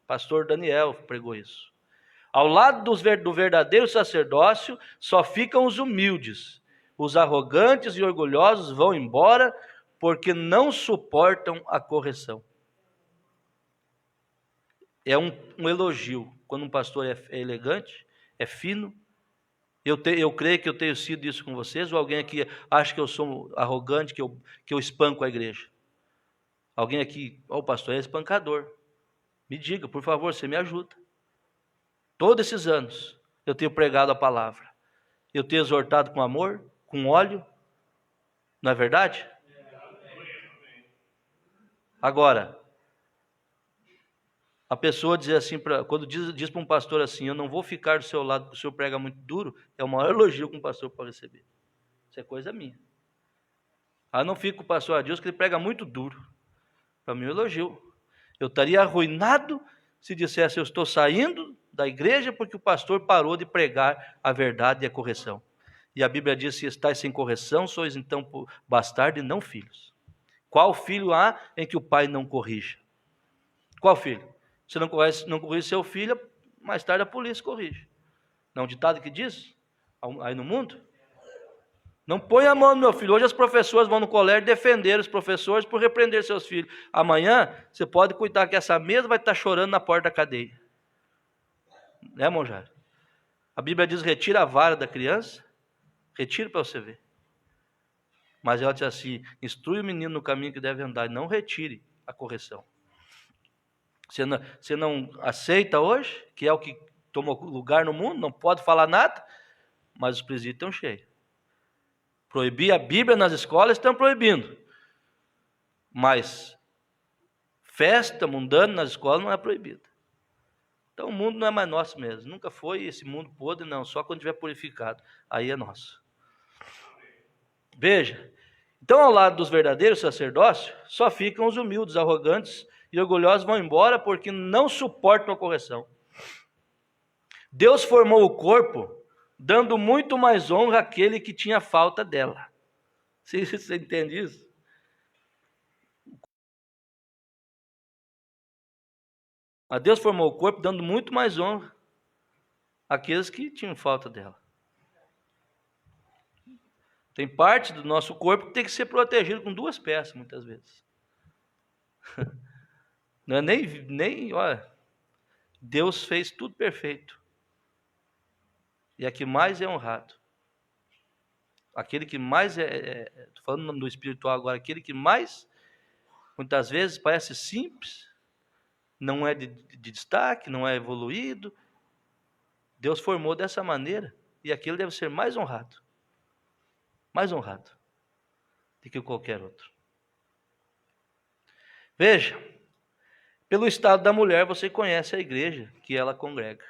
S1: Pastor Daniel pregou isso. Ao lado do verdadeiro sacerdócio, só ficam os humildes. Os arrogantes e orgulhosos vão embora porque não suportam a correção. É um elogio. Quando um pastor é elegante, é fino. Eu creio que eu tenho sido isso com vocês, ou alguém aqui acha que eu sou arrogante, que eu espanco a igreja? Alguém aqui, o pastor é espancador. Me diga, por favor, você me ajuda. Todos esses anos eu tenho pregado a palavra. Eu tenho exortado com amor, com óleo. Não é verdade? Agora, a pessoa dizer assim, quando diz para um pastor assim, eu não vou ficar do seu lado porque o senhor prega muito duro, é o maior elogio que um pastor pode receber. Isso é coisa minha. Não fico com o pastor Adilson, que ele prega muito duro. Para mim, é um elogio. Eu estaria arruinado se dissesse, eu estou saindo da igreja porque o pastor parou de pregar a verdade e a correção. E a Bíblia diz, se estáis sem correção, sois então bastardos e não filhos. Qual filho há em que o pai não corrija? Qual filho? Você não corrige seu filho, mais tarde a polícia corrige. Não é um ditado que diz? Aí no mundo? Não põe a mão no meu filho. Hoje as professoras vão no colégio defender os professores por repreender seus filhos. Amanhã, você pode cuidar que essa mesa vai estar chorando na porta da cadeia. Né, Monjário? A Bíblia diz, retira a vara da criança. Retira para você ver. Mas ela diz assim, instrui o menino no caminho que deve andar. E não retire a correção. Você não aceita hoje, que é o que tomou lugar no mundo, não pode falar nada, mas os presídios estão cheios. Proibir a Bíblia nas escolas, estão proibindo. Mas festa mundana nas escolas não é proibida. Então o mundo não é mais nosso mesmo. Nunca foi esse mundo podre, não. Só quando tiver purificado. Aí é nosso. Veja. Então ao lado dos verdadeiros sacerdócios, só ficam os humildes, arrogantes e orgulhosos vão embora porque não suportam a correção. Deus formou o corpo dando muito mais honra àquele que tinha falta dela. Você entende isso? A Deus formou o corpo dando muito mais honra àqueles que tinham falta dela. Tem parte do nosso corpo que tem que ser protegido com 2 peças, muitas vezes. Não é nem olha, Deus fez tudo perfeito. E a que mais é honrado. Aquele que mais estou falando do espiritual agora, aquele que mais, muitas vezes, parece simples, não é de destaque, não é evoluído. Deus formou dessa maneira, e aquele deve ser mais honrado do que qualquer outro. Veja, pelo estado da mulher, você conhece a igreja que ela congrega.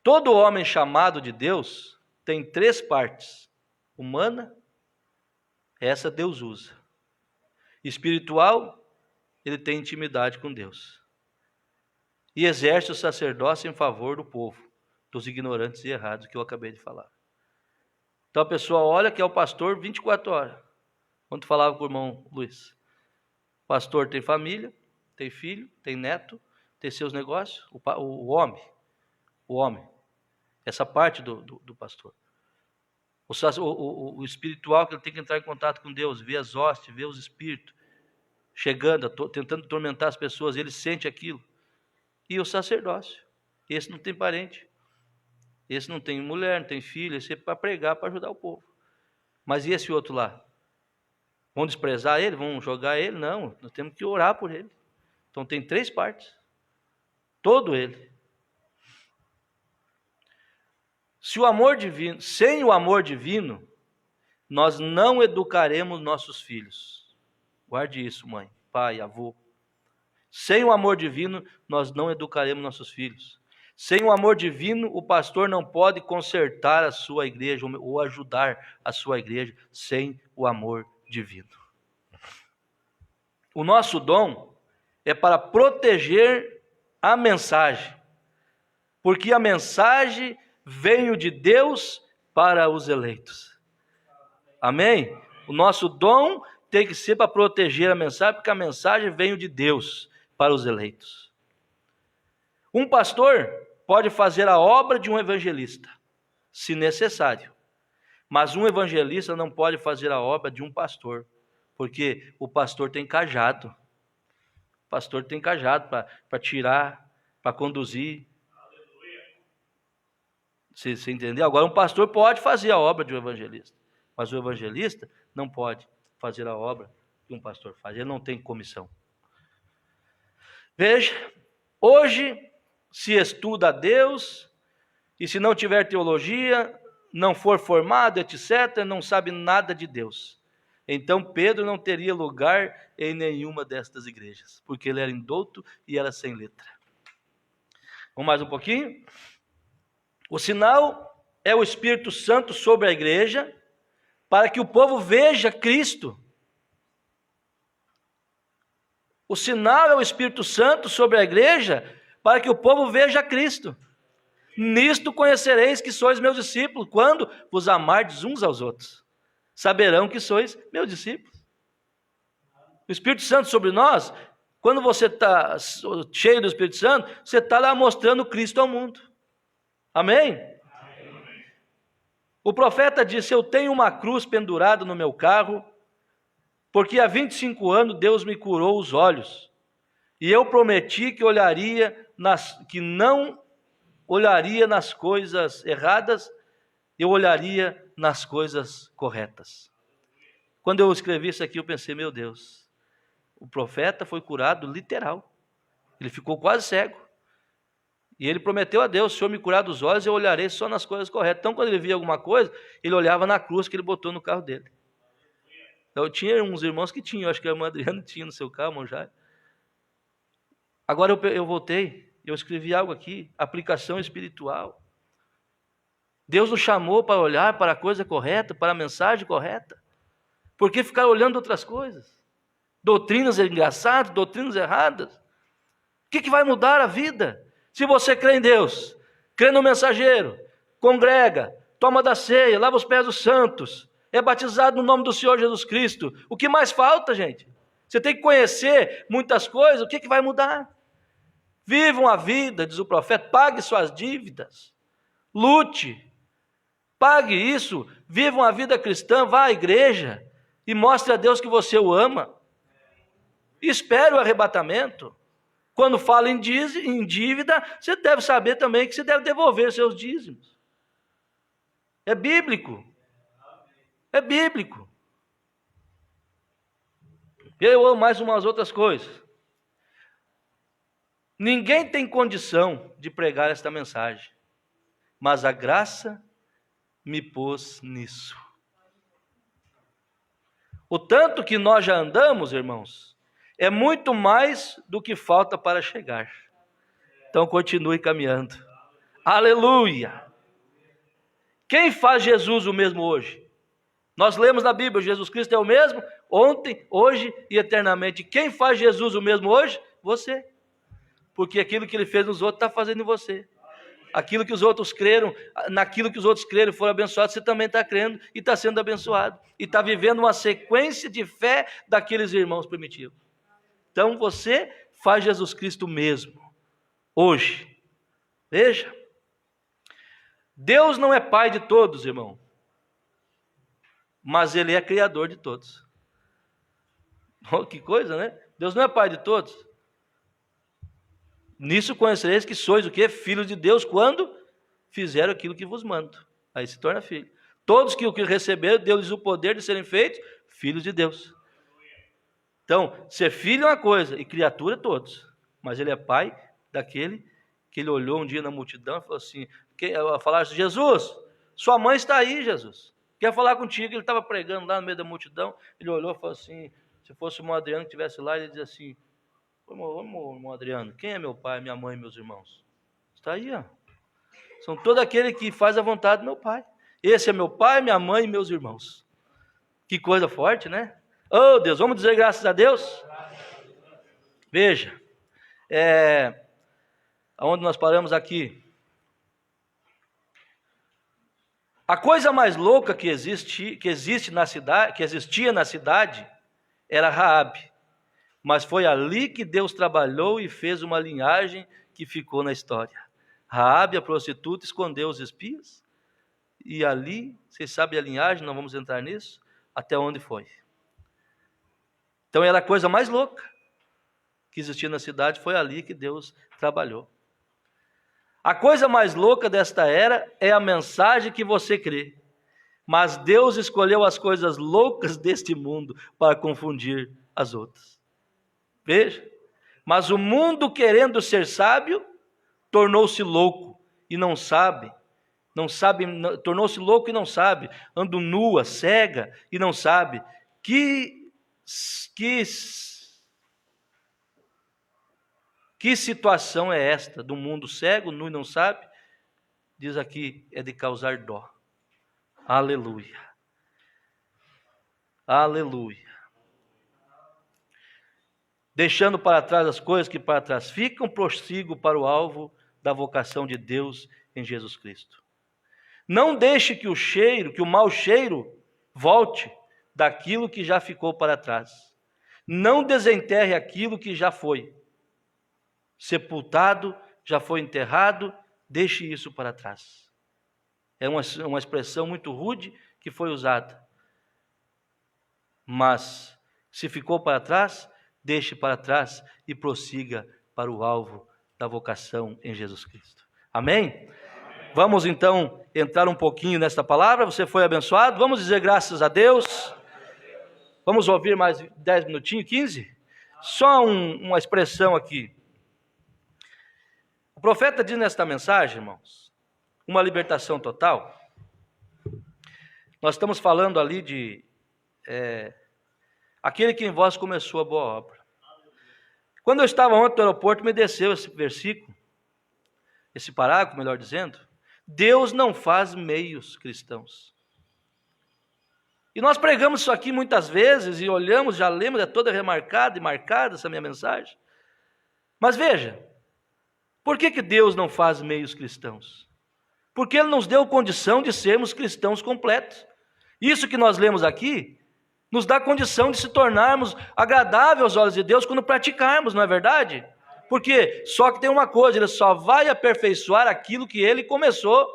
S1: Todo homem chamado de Deus tem 3 partes. Humana, essa Deus usa. Espiritual, ele tem intimidade com Deus. E exerce o sacerdócio em favor do povo, dos ignorantes e errados, que eu acabei de falar. Então a pessoa olha que é o pastor 24 horas. Quando falava com o irmão Luiz, o pastor tem família, tem filho, tem neto, tem seus negócios, o homem, essa parte do pastor. O espiritual, que ele tem que entrar em contato com Deus, ver as hostes, ver os espíritos, chegando, tentando atormentar as pessoas, ele sente aquilo. E o sacerdócio, esse não tem parente, esse não tem mulher, não tem filho, esse é para pregar, para ajudar o povo. Mas e esse outro lá? Vão desprezar ele? Vão jogar ele? Não, nós temos que orar por ele. Então tem 3 partes, todo ele. Sem o amor divino, nós não educaremos nossos filhos. Guarde isso, mãe, pai, avô. Sem o amor divino, nós não educaremos nossos filhos. Sem o amor divino, o pastor não pode consertar a sua igreja ou ajudar a sua igreja sem o amor divino. O nosso dom é para proteger a mensagem, porque a mensagem veio de Deus para os eleitos. Amém? O nosso dom tem que ser para proteger a mensagem, porque a mensagem veio de Deus para os eleitos. Um pastor pode fazer a obra de um evangelista, se necessário. Mas um evangelista não pode fazer a obra de um pastor, porque o pastor tem cajado. O pastor tem cajado para tirar, para conduzir. Você entendeu? Agora, um pastor pode fazer a obra de um evangelista, mas o evangelista não pode fazer a obra que um pastor faz. Ele não tem comissão. Veja, hoje se estuda a Deus, e se não tiver teologia, não for formado, etc., não sabe nada de Deus. Então Pedro não teria lugar em nenhuma destas igrejas, porque ele era indouto e era sem letra. Vamos mais um pouquinho? O sinal é o Espírito Santo sobre a igreja, para que o povo veja Cristo. O sinal é o Espírito Santo sobre a igreja, para que o povo veja Cristo. Nisto conhecereis que sois meus discípulos, quando vos amardes uns aos outros. Saberão que sois meus discípulos. O Espírito Santo sobre nós, quando você está cheio do Espírito Santo, você está lá mostrando Cristo ao mundo. Amém? Amém? O profeta disse: eu tenho uma cruz pendurada no meu carro, porque há 25 anos Deus me curou os olhos, e eu prometi que não olharia nas coisas erradas, eu olharia nas coisas corretas. Quando eu escrevi isso aqui, eu pensei: meu Deus, o profeta foi curado literal, ele ficou quase cego, e ele prometeu a Deus: se o Senhor me curar dos olhos, eu olharei só nas coisas corretas. Então, quando ele via alguma coisa, ele olhava na cruz que ele botou no carro dele. Então, eu tinha uns irmãos que tinham, acho que a irmã Adriana tinha no seu carro, já. Agora eu voltei, eu escrevi algo aqui, aplicação espiritual. Deus nos chamou para olhar para a coisa correta, para a mensagem correta. Por que ficar olhando outras coisas? Doutrinas engraçadas, doutrinas erradas. O que vai mudar a vida? Se você crê em Deus, crê no mensageiro, congrega, toma da ceia, lava os pés dos santos, é batizado no nome do Senhor Jesus Cristo. O que mais falta, gente? Você tem que conhecer muitas coisas, o que vai mudar? Vivam a vida, diz o profeta, pague suas dívidas, lute, pague isso, vivam a vida cristã, vá à igreja e mostre a Deus que você o ama. Espere o arrebatamento. Quando fala em dívida, você deve saber também que você deve devolver seus dízimos. É bíblico. É bíblico. Eu amo mais umas outras coisas. Ninguém tem condição de pregar esta mensagem, mas a graça me pôs nisso. O tanto que nós já andamos, irmãos, é muito mais do que falta para chegar. Então continue caminhando. Aleluia! Quem faz Jesus o mesmo hoje? Nós lemos na Bíblia, Jesus Cristo é o mesmo ontem, hoje e eternamente. Quem faz Jesus o mesmo hoje? Você. Porque aquilo que ele fez nos outros está fazendo em você. Aquilo que os outros creram, naquilo que os outros creram e foram abençoados, você também está crendo e está sendo abençoado. E está vivendo uma sequência de fé daqueles irmãos primitivos. Então você faz Jesus Cristo mesmo, hoje. Veja, Deus não é pai de todos, irmão, mas Ele é criador de todos. Oh, que coisa, né? Deus não é pai de todos. Nisso conhecereis que sois o quê? Filhos de Deus, quando fizeram aquilo que vos mando. Aí se torna filho. Todos que o que receberam, deu-lhes o poder de serem feitos filhos de Deus. Então, ser filho é uma coisa, e criatura todos. Mas Ele é pai daquele que Ele olhou um dia na multidão e falou assim, falaram assim, Jesus, sua mãe está aí, Jesus. Quer falar contigo. Ele estava pregando lá no meio da multidão. Ele olhou e falou assim, se fosse o irmão Adriano que estivesse lá, ele dizia assim, irmão Adriano, quem é meu pai, minha mãe e meus irmãos? Está aí, ó. São todos aqueles que fazem a vontade do meu pai. Esse é meu pai, minha mãe e meus irmãos. Que coisa forte, né? Oh Deus, vamos dizer graças a Deus? Veja, aonde nós paramos aqui. A coisa mais louca que existia na cidade era Raabe. Mas foi ali que Deus trabalhou e fez uma linhagem que ficou na história. Raabe, a prostituta, escondeu os espias. E ali, vocês sabem a linhagem, não vamos entrar nisso, até onde foi. Então era a coisa mais louca que existia na cidade, foi ali que Deus trabalhou. A coisa mais louca desta era é a mensagem que você crê. Mas Deus escolheu as coisas loucas deste mundo para confundir as outras. Veja, mas o mundo querendo ser sábio, tornou-se louco e não sabe, tornou-se louco e não sabe, anda nua, cega e não sabe, que situação é esta, do mundo cego, nu e não sabe? Diz aqui, é de causar dó. Aleluia, aleluia. Deixando para trás as coisas que para trás ficam, prossigo para o alvo da vocação de Deus em Jesus Cristo. Não deixe que o mau cheiro volte daquilo que já ficou para trás. Não desenterre aquilo que já foi sepultado, já foi enterrado, deixe isso para trás. É uma expressão muito rude que foi usada. Mas, se ficou para trás, deixe para trás e prossiga para o alvo da vocação em Jesus Cristo. Amém? Amém? Vamos então entrar um pouquinho nesta palavra. Você foi abençoado? Vamos dizer graças a Deus. Vamos ouvir mais 10 minutinhos, 15? Só uma expressão aqui. O profeta diz nesta mensagem, irmãos, uma libertação total. Nós estamos falando ali de aquele que em vós começou a boa obra. Quando eu estava ontem no aeroporto, me desceu esse versículo, esse parágrafo, melhor dizendo. Deus não faz meios cristãos. E nós pregamos isso aqui muitas vezes e olhamos, já lemos, é toda remarcada e marcada essa minha mensagem. Mas veja, por que Deus não faz meios cristãos? Porque Ele nos deu condição de sermos cristãos completos. Isso que nós lemos aqui nos dá condição de se tornarmos agradáveis aos olhos de Deus quando praticarmos, não é verdade? Porque só que tem uma coisa, Ele só vai aperfeiçoar aquilo que Ele começou,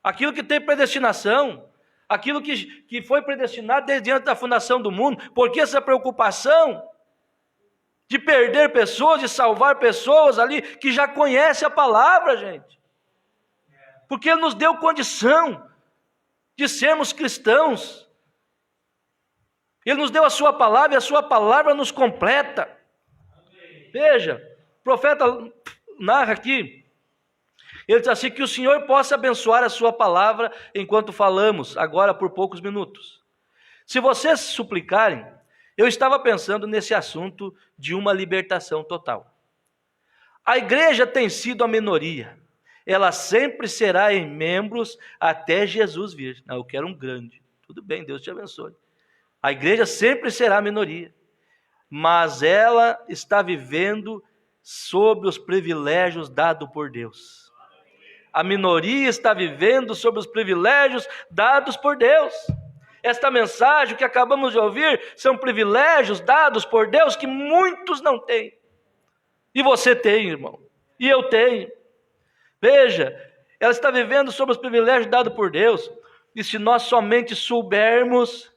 S1: aquilo que tem predestinação, aquilo que foi predestinado desde antes da fundação do mundo. Porque essa preocupação de perder pessoas, de salvar pessoas ali que já conhecem a palavra, gente. Porque Ele nos deu condição de sermos cristãos. Ele nos deu a sua palavra e a sua palavra nos completa. Veja, o profeta narra aqui, ele diz assim, que o Senhor possa abençoar a sua palavra enquanto falamos, agora por poucos minutos. Se vocês suplicarem, eu estava pensando nesse assunto de uma libertação total. A igreja tem sido a minoria. ela sempre será em membros até Jesus vir. Não, eu quero um grande. Tudo bem, Deus te abençoe. A igreja sempre será minoria, mas ela está vivendo sob os privilégios dados por Deus. A minoria está vivendo sob os privilégios dados por Deus. Esta mensagem que acabamos de ouvir são privilégios dados por Deus que muitos não têm. E você tem, irmão. E eu tenho. Veja, ela está vivendo sob os privilégios dados por Deus. E se nós somente soubermos,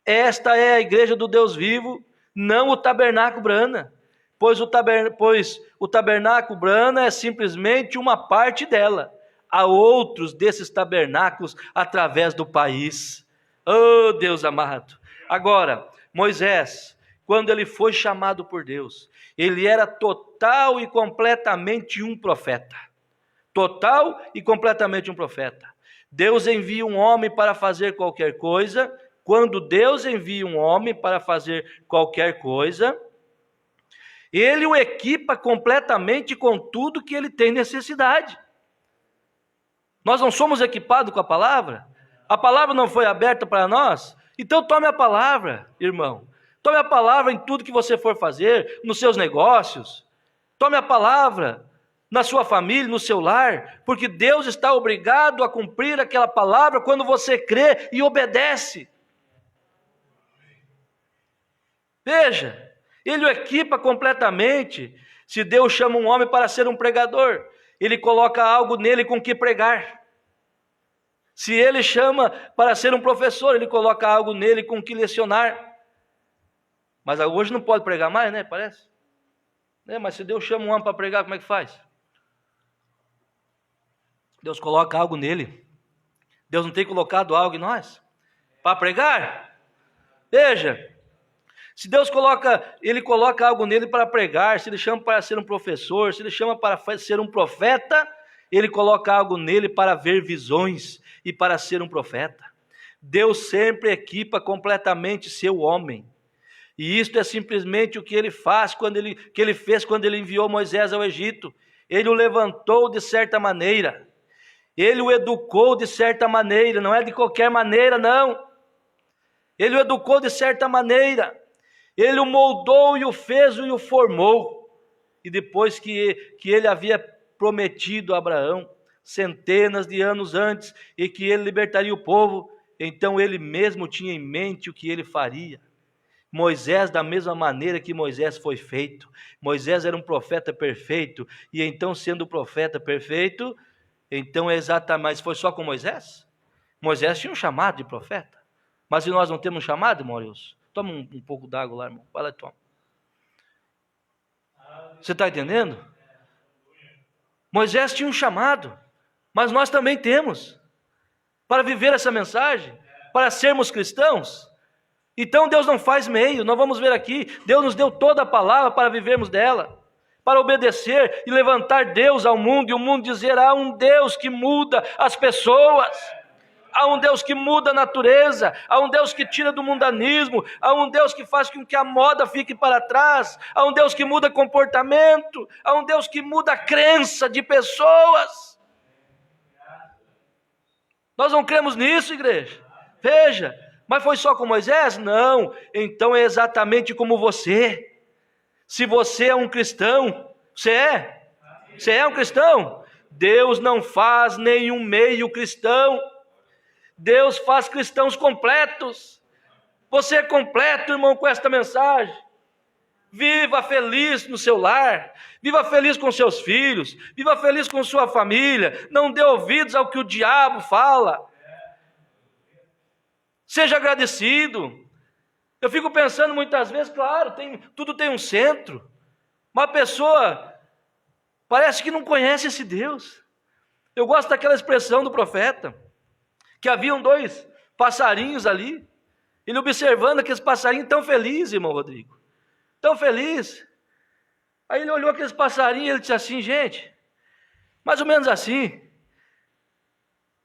S1: esta é a igreja do Deus vivo, não o tabernáculo Brana. Pois o tabernáculo Brana é simplesmente uma parte dela. Há outros desses tabernáculos através do país. Oh, Deus amado! Agora, Moisés, quando ele foi chamado por Deus, ele era total e completamente um profeta. Total e completamente um profeta. Deus envia um homem para fazer qualquer coisa. Quando Deus envia um homem para fazer qualquer coisa, ele o equipa completamente com tudo que ele tem necessidade. Nós não somos equipados com a palavra? A palavra não foi aberta para nós? Então tome a palavra, irmão. Tome a palavra em tudo que você for fazer, nos seus negócios. Tome a palavra na sua família, no seu lar, porque Deus está obrigado a cumprir aquela palavra quando você crê e obedece. Veja, ele o equipa completamente. Se Deus chama um homem para ser um pregador, ele coloca algo nele com que pregar. Se ele chama para ser um professor, ele coloca algo nele com que lecionar. Mas hoje não pode pregar mais, né? Parece. Mas se Deus chama um homem para pregar, como é que faz? Deus coloca algo nele. Deus não tem colocado algo em nós para pregar? Veja, se Deus ele coloca algo nele para pregar, se ele chama para ser um professor, se ele chama para ser um profeta, ele coloca algo nele para ver visões e para ser um profeta. Deus sempre equipa completamente seu homem. E isto é simplesmente o que ele faz que ele fez quando ele enviou Moisés ao Egito. Ele o levantou de certa maneira. Ele o educou de certa maneira, não é de qualquer maneira, não. Ele o educou de certa maneira. Ele o moldou e o fez e o formou. E depois que ele havia prometido a Abraão, centenas de anos antes, e que ele libertaria o povo, então ele mesmo tinha em mente o que ele faria. Moisés, da mesma maneira que Moisés foi feito, Moisés era um profeta perfeito, e então sendo profeta perfeito, então é exatamente, mas foi só com Moisés? Moisés tinha um chamado de profeta, mas se nós não temos um chamado, irmão Arius, toma um pouco d'água lá, irmão, vai lá e toma. Você está entendendo? Moisés tinha um chamado, mas nós também temos, para viver essa mensagem, para sermos cristãos. Então Deus não faz meio, nós vamos ver aqui, Deus nos deu toda a palavra para vivermos dela, para obedecer e levantar Deus ao mundo, e o mundo dizer, há um Deus que muda as pessoas, há um Deus que muda a natureza, há um Deus que tira do mundanismo, há um Deus que faz com que a moda fique para trás, há um Deus que muda comportamento, há um Deus que muda a crença de pessoas. Nós não cremos nisso, igreja. Veja, mas foi só com Moisés? Não, então é exatamente como você. Se você é um cristão, você é um cristão? Deus não faz nenhum meio cristão. Deus faz cristãos completos. Você é completo, irmão, com esta mensagem. Viva feliz no seu lar, viva feliz com seus filhos, viva feliz com sua família. Não dê ouvidos ao que o diabo fala. Seja agradecido. Eu fico pensando muitas vezes, claro, tudo tem um centro. Uma pessoa parece que não conhece esse Deus. Eu gosto daquela expressão do profeta, que haviam 2 passarinhos ali, ele observando aqueles passarinhos tão felizes, irmão Rodrigo, tão felizes. Aí ele olhou aqueles passarinhos e ele disse assim, gente, mais ou menos assim.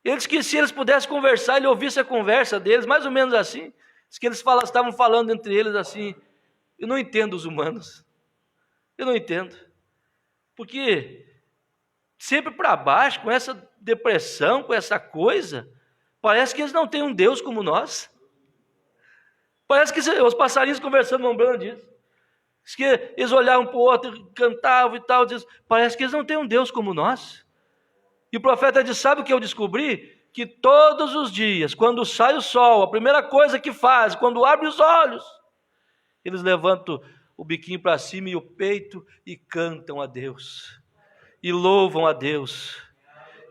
S1: Ele disse que se eles pudessem conversar, ele ouvisse a conversa deles, mais ou menos assim. Diz que eles estavam falando entre eles assim, eu não entendo os humanos, eu não entendo, porque sempre para baixo, com essa depressão, com essa coisa. Parece que eles não têm um Deus como nós. Parece que os passarinhos conversando, lembrando disso. Diz que eles olhavam para o outro, cantavam e tal. Diz, parece que eles não têm um Deus como nós. E o profeta diz, sabe o que eu descobri? Que todos os dias, quando sai o sol, a primeira coisa que faz, quando abre os olhos, eles levantam o biquinho para cima e o peito e cantam a Deus. E louvam a Deus.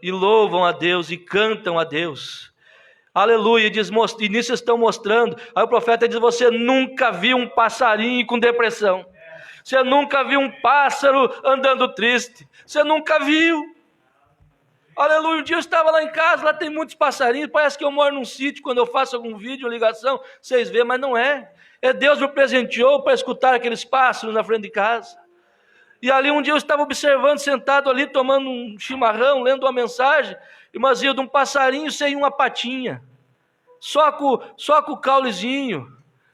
S1: E louvam a Deus e cantam a Deus. Aleluia, e nisso estão mostrando. Aí o profeta diz, você nunca viu um passarinho com depressão. Você nunca viu um pássaro andando triste. Você nunca viu. Aleluia, um dia eu estava lá em casa, lá tem muitos passarinhos, parece que eu moro num sítio, quando eu faço algum vídeo, ligação, vocês veem, mas não é. É Deus me presenteou para escutar aqueles pássaros na frente de casa. E ali um dia eu estava observando, sentado ali, tomando um chimarrão, lendo uma mensagem, irmãzinho, de um passarinho sem uma patinha, só com o caulezinho,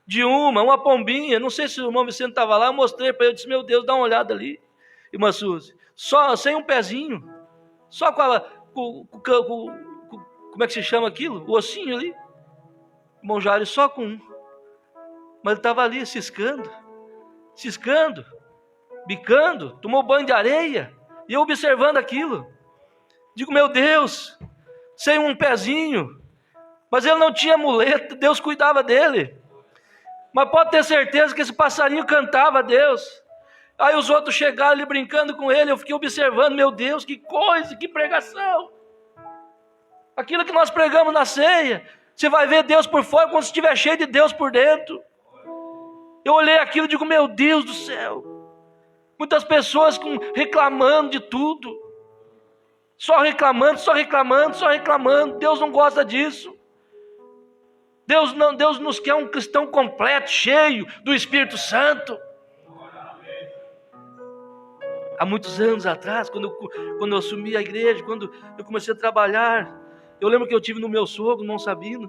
S1: de uma pombinha, não sei se o irmão Vicente estava lá, eu mostrei para ele, eu disse, meu Deus, dá uma olhada ali, irmã Suzy, só sem um pezinho, só como é que se chama aquilo? O ossinho ali, irmão Jairo, só com um, mas ele estava ali ciscando, bicando, tomou banho de areia, e eu observando aquilo, digo, meu Deus, sem um pezinho, mas ele não tinha muleta, Deus cuidava dele, mas pode ter certeza que esse passarinho cantava a Deus. Aí os outros chegaram ali brincando com ele, eu fiquei observando, meu Deus, que coisa, que pregação, aquilo que nós pregamos na ceia, você vai ver Deus por fora quando estiver cheio de Deus por dentro. Eu olhei aquilo e digo, meu Deus do céu, muitas pessoas reclamando de tudo, só reclamando, Deus não gosta disso. Deus nos quer um cristão completo, cheio do Espírito Santo. Há muitos anos atrás, quando eu assumi a igreja, quando eu comecei a trabalhar, eu lembro que eu tive no meu sogro, irmão Sabino.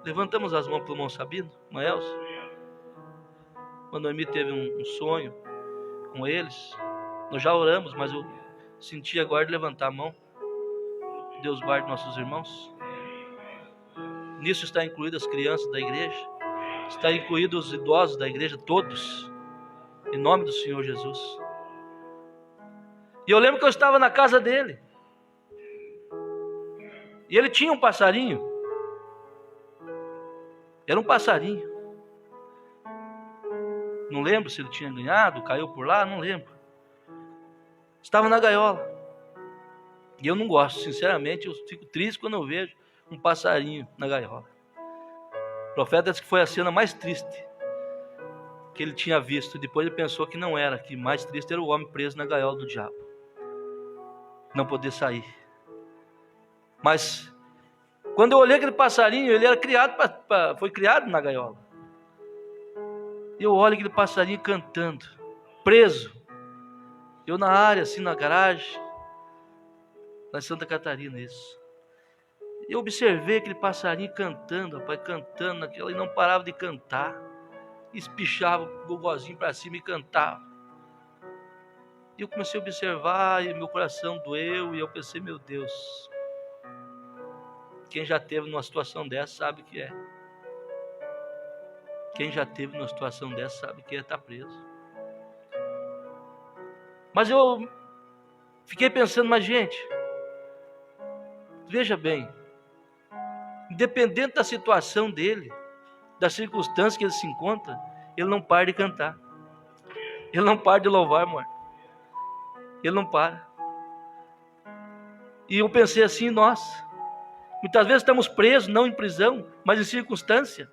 S1: Levantamos as mãos para o irmão Sabino, irmão Elcio. Quando a Noemi teve um sonho com eles, nós já oramos, mas eu senti agora de levantar a mão. Deus guarde nossos irmãos. Nisso está incluído as crianças da igreja, está incluído os idosos da igreja, todos, em nome do Senhor Jesus. E eu lembro que eu estava na casa dele, e ele tinha um passarinho, era um passarinho, não lembro se ele tinha ganhado, caiu por lá, não lembro, estava na gaiola, e eu não gosto, sinceramente, eu fico triste quando eu vejo um passarinho na gaiola. O profeta disse que foi a cena mais triste que ele tinha visto. Depois ele pensou que não era, que mais triste era o homem preso na gaiola do diabo, não poder sair. Mas quando eu olhei aquele passarinho, ele era criado foi criado na gaiola. E eu olho aquele passarinho cantando, preso. Eu na área, assim, na garagem, lá em Santa Catarina, isso. Eu observei aquele passarinho cantando, rapaz, cantando naquela, e não parava de cantar. Espichava o gogozinho para cima e cantava. E eu comecei a observar, e meu coração doeu, e eu pensei, meu Deus, quem já teve numa situação dessa sabe o que é. Quem já teve numa situação dessa sabe o que é estar preso. Mas eu fiquei pensando, mas gente, veja bem, independente da situação dele, das circunstâncias que ele se encontra, ele não para de cantar, ele não para de louvar, amor, ele não para. E eu pensei assim, nós, muitas vezes estamos presos, não em prisão, mas em circunstância.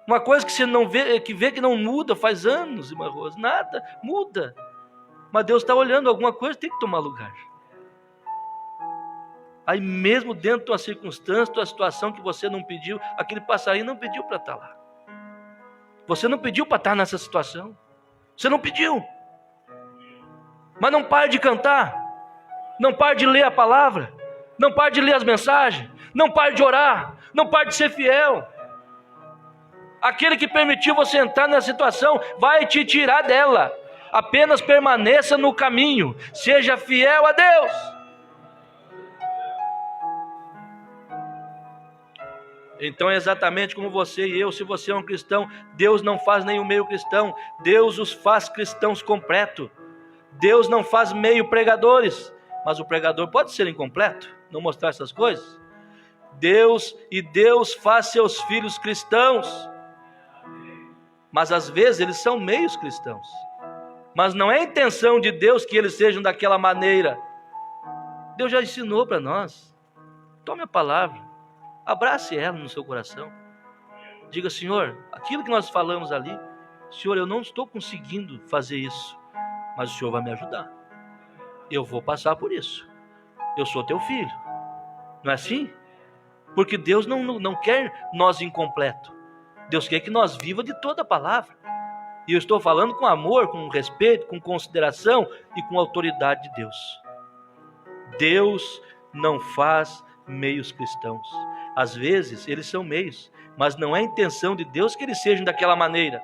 S1: Uma coisa que você não vê, que não muda faz anos, irmã Rosa, nada muda. Mas Deus está olhando, alguma coisa tem que tomar lugar. Aí mesmo dentro de uma circunstância, de uma situação que você não pediu, aquele passarinho não pediu para estar lá. Você não pediu para estar nessa situação. Você não pediu. Mas não pare de cantar. Não pare de ler a palavra. Não pare de ler as mensagens. Não pare de orar. Não pare de ser fiel. Aquele que permitiu você entrar nessa situação vai te tirar dela. Apenas permaneça no caminho. Seja fiel a Deus. Então é exatamente como você e eu. Se você é um cristão, Deus não faz nenhum meio cristão. Deus os faz cristãos completos. Deus não faz meio pregadores. Mas o pregador pode ser incompleto, não mostrar essas coisas. Deus faz seus filhos cristãos. Mas às vezes eles são meios cristãos. Mas não é a intenção de Deus que eles sejam daquela maneira. Deus já ensinou para nós. Tome a palavra, abrace ela no seu coração. Diga: Senhor, aquilo que nós falamos ali, Senhor, eu não estou conseguindo fazer isso, mas o Senhor vai me ajudar. Eu vou passar por isso. Eu sou teu filho. Não é assim? Porque Deus não quer nós incompletos. Deus quer que nós vivamos de toda a palavra. E eu estou falando com amor, com respeito, com consideração e com autoridade de Deus. Deus não faz meios cristãos. Às vezes eles são meios, mas não é a intenção de Deus que eles sejam daquela maneira.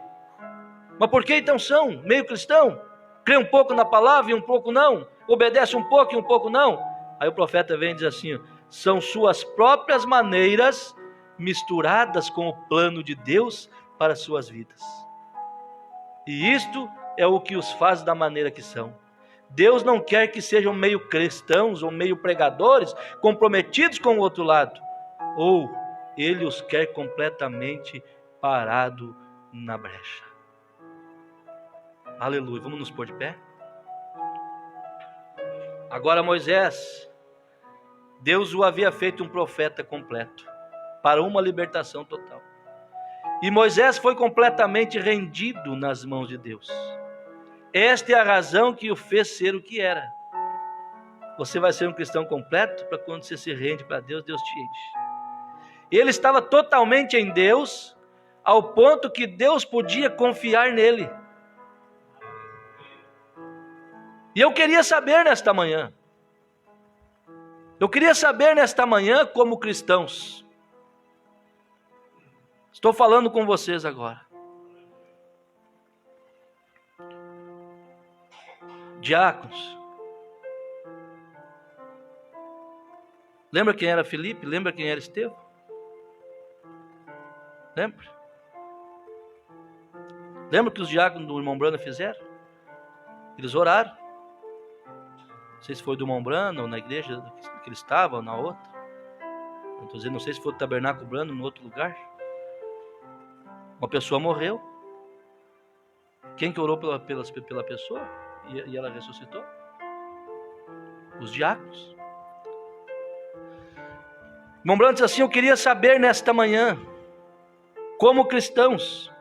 S1: Mas por que então são meio cristão? Crê um pouco na palavra e um pouco não. Obedece um pouco e um pouco não. Aí o profeta vem e diz assim: são suas próprias maneiras misturadas com o plano de Deus para as suas vidas. E isto é o que os faz da maneira que são. Deus não quer que sejam meio cristãos ou meio pregadores comprometidos com o outro lado. Ou Ele os quer completamente parado na brecha. Aleluia. Vamos nos pôr de pé? Agora Moisés, Deus o havia feito um profeta completo para uma libertação total. E Moisés foi completamente rendido nas mãos de Deus. Esta é a razão que o fez ser o que era. Você vai ser um cristão completo para quando você se rende para Deus, Deus te enche. Ele estava totalmente em Deus, ao ponto que Deus podia confiar nele. E eu queria saber nesta manhã, como cristãos, estou falando com vocês agora. Diáconos. Lembra quem era Filipe? Lembra quem era Estevão? Lembra? Lembra que os diáconos do irmão Brana fizeram? Eles oraram. Não sei se foi do irmão Brana ou na igreja que ele estava ou na outra. Não sei se foi do tabernáculo Brana ou em outro lugar. Uma pessoa morreu. Quem que orou pela pessoa? E ela ressuscitou? Os diáconos. Irmão Brana diz assim: eu queria saber nesta manhã, como cristãos,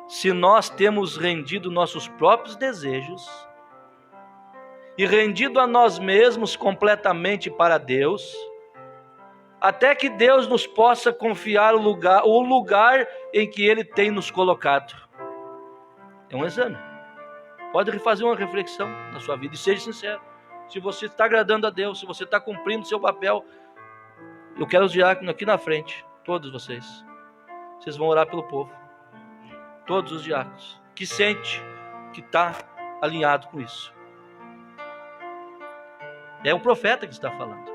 S1: se nós temos rendido nossos próprios desejos e rendido a nós mesmos completamente para Deus, até que Deus nos possa confiar o lugar em que Ele tem nos colocado. É um exame. Pode fazer uma reflexão na sua vida e seja sincero. Se você está agradando a Deus, se você está cumprindo o seu papel, eu quero os diáconos aqui na frente, todos vocês. Vocês vão orar pelo povo. Todos os diáconos que sente que está alinhado com isso. É o profeta que está falando.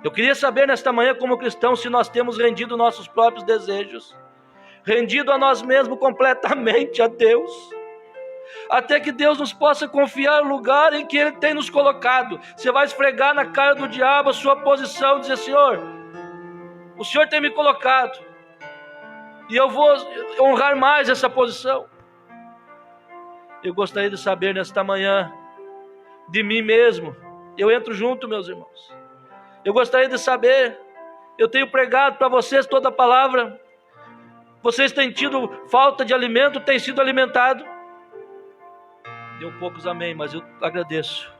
S1: Eu queria saber nesta manhã, como cristão, se nós temos rendido nossos próprios desejos, rendido a nós mesmos completamente a Deus, até que Deus nos possa confiar o lugar em que Ele tem nos colocado. Você vai esfregar na cara do diabo a sua posição e dizer: Senhor, o Senhor tem me colocado, e eu vou honrar mais essa posição. Eu gostaria de saber nesta manhã, de mim mesmo, eu entro junto, meus irmãos. Eu gostaria de saber, eu tenho pregado para vocês toda a palavra, vocês têm tido falta de alimento, têm sido alimentados. Deu poucos amém, mas eu agradeço.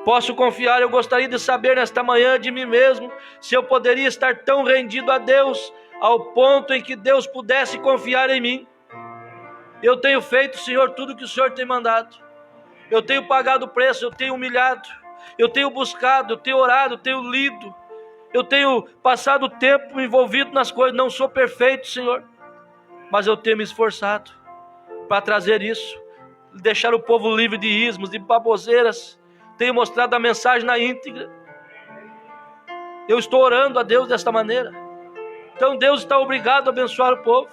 S1: Posso confiar, eu gostaria de saber nesta manhã de mim mesmo, se eu poderia estar tão rendido a Deus, ao ponto em que Deus pudesse confiar em mim. Eu tenho feito, Senhor, tudo que o Senhor tem mandado. Eu tenho pagado o preço, eu tenho humilhado, eu tenho buscado, eu tenho orado, eu tenho lido, eu tenho passado o tempo envolvido nas coisas. Não sou perfeito, Senhor, mas eu tenho me esforçado. para trazer isso, deixar o povo livre de ismos, de baboseiras. Tenho mostrado a mensagem na íntegra. Eu estou orando a Deus desta maneira. Então Deus está obrigado a abençoar o povo.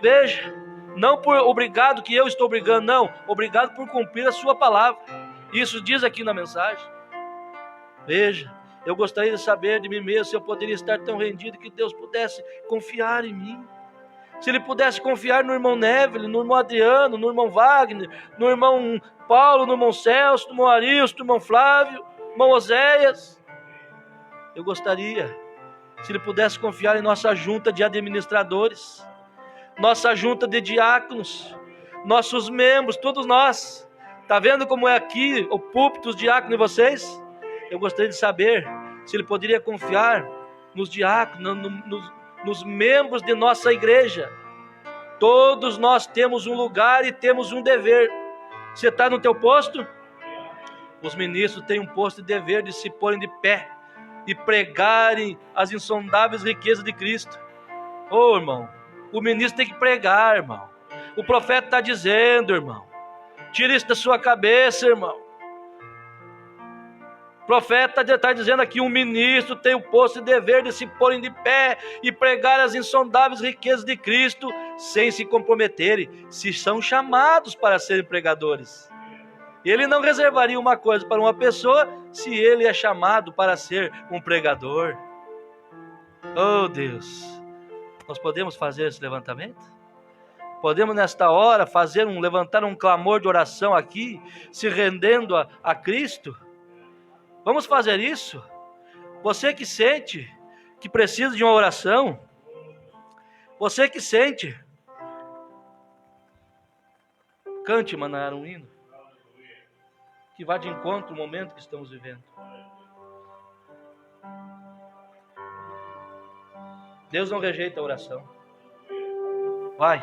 S1: Veja, não por obrigado que eu estou obrigando, não. Obrigado por cumprir a sua palavra. Isso diz aqui na mensagem. Veja, eu gostaria de saber de mim mesmo se eu poderia estar tão rendido que Deus pudesse confiar em mim. Se Ele pudesse confiar no irmão Neville, no irmão Adriano, no irmão Wagner, no irmão Paulo, no irmão Celso, no irmão Aristo, no irmão Flávio, no irmão Oséias. Eu gostaria, se Ele pudesse confiar em nossa junta de administradores, nossa junta de diáconos, nossos membros, todos nós. Está vendo como é aqui o púlpito, os diáconos e vocês? Eu gostaria de saber se Ele poderia confiar nos diáconos, nos membros de nossa igreja. Todos nós temos um lugar e temos um dever. Você está no teu posto? Os ministros têm um posto de dever de se porem de pé e pregarem as insondáveis riquezas de Cristo. Ô irmão, o ministro tem que pregar, irmão. O profeta está dizendo, irmão. Tira isso da sua cabeça, irmão. O profeta está dizendo aqui, um ministro tem o posto e dever de se porem de pé e pregar as insondáveis riquezas de Cristo sem se comprometerem, se são chamados para serem pregadores. Ele não reservaria uma coisa para uma pessoa se ele é chamado para ser um pregador. Oh Deus, nós podemos fazer esse levantamento? Podemos nesta hora levantar um clamor de oração aqui, se rendendo a Cristo? Vamos fazer isso? Você que sente que precisa de uma oração, você que sente, cante, Manaara, um hino que vá de encontro ao momento que estamos vivendo. Deus não rejeita a oração. Vai.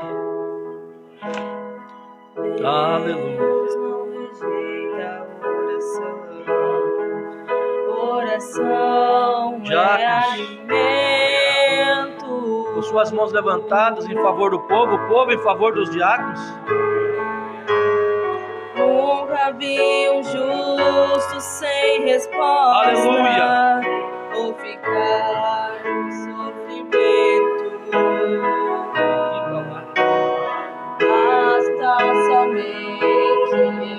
S1: Aleluia.
S2: Deus não rejeita a oração. Oração é alimento.
S1: Com suas mãos levantadas em favor do povo, o povo em favor dos diáconos.
S2: Nunca vi um justo sem resposta.
S1: Aleluia.
S2: Ou ficar no sofrimento. Basta somente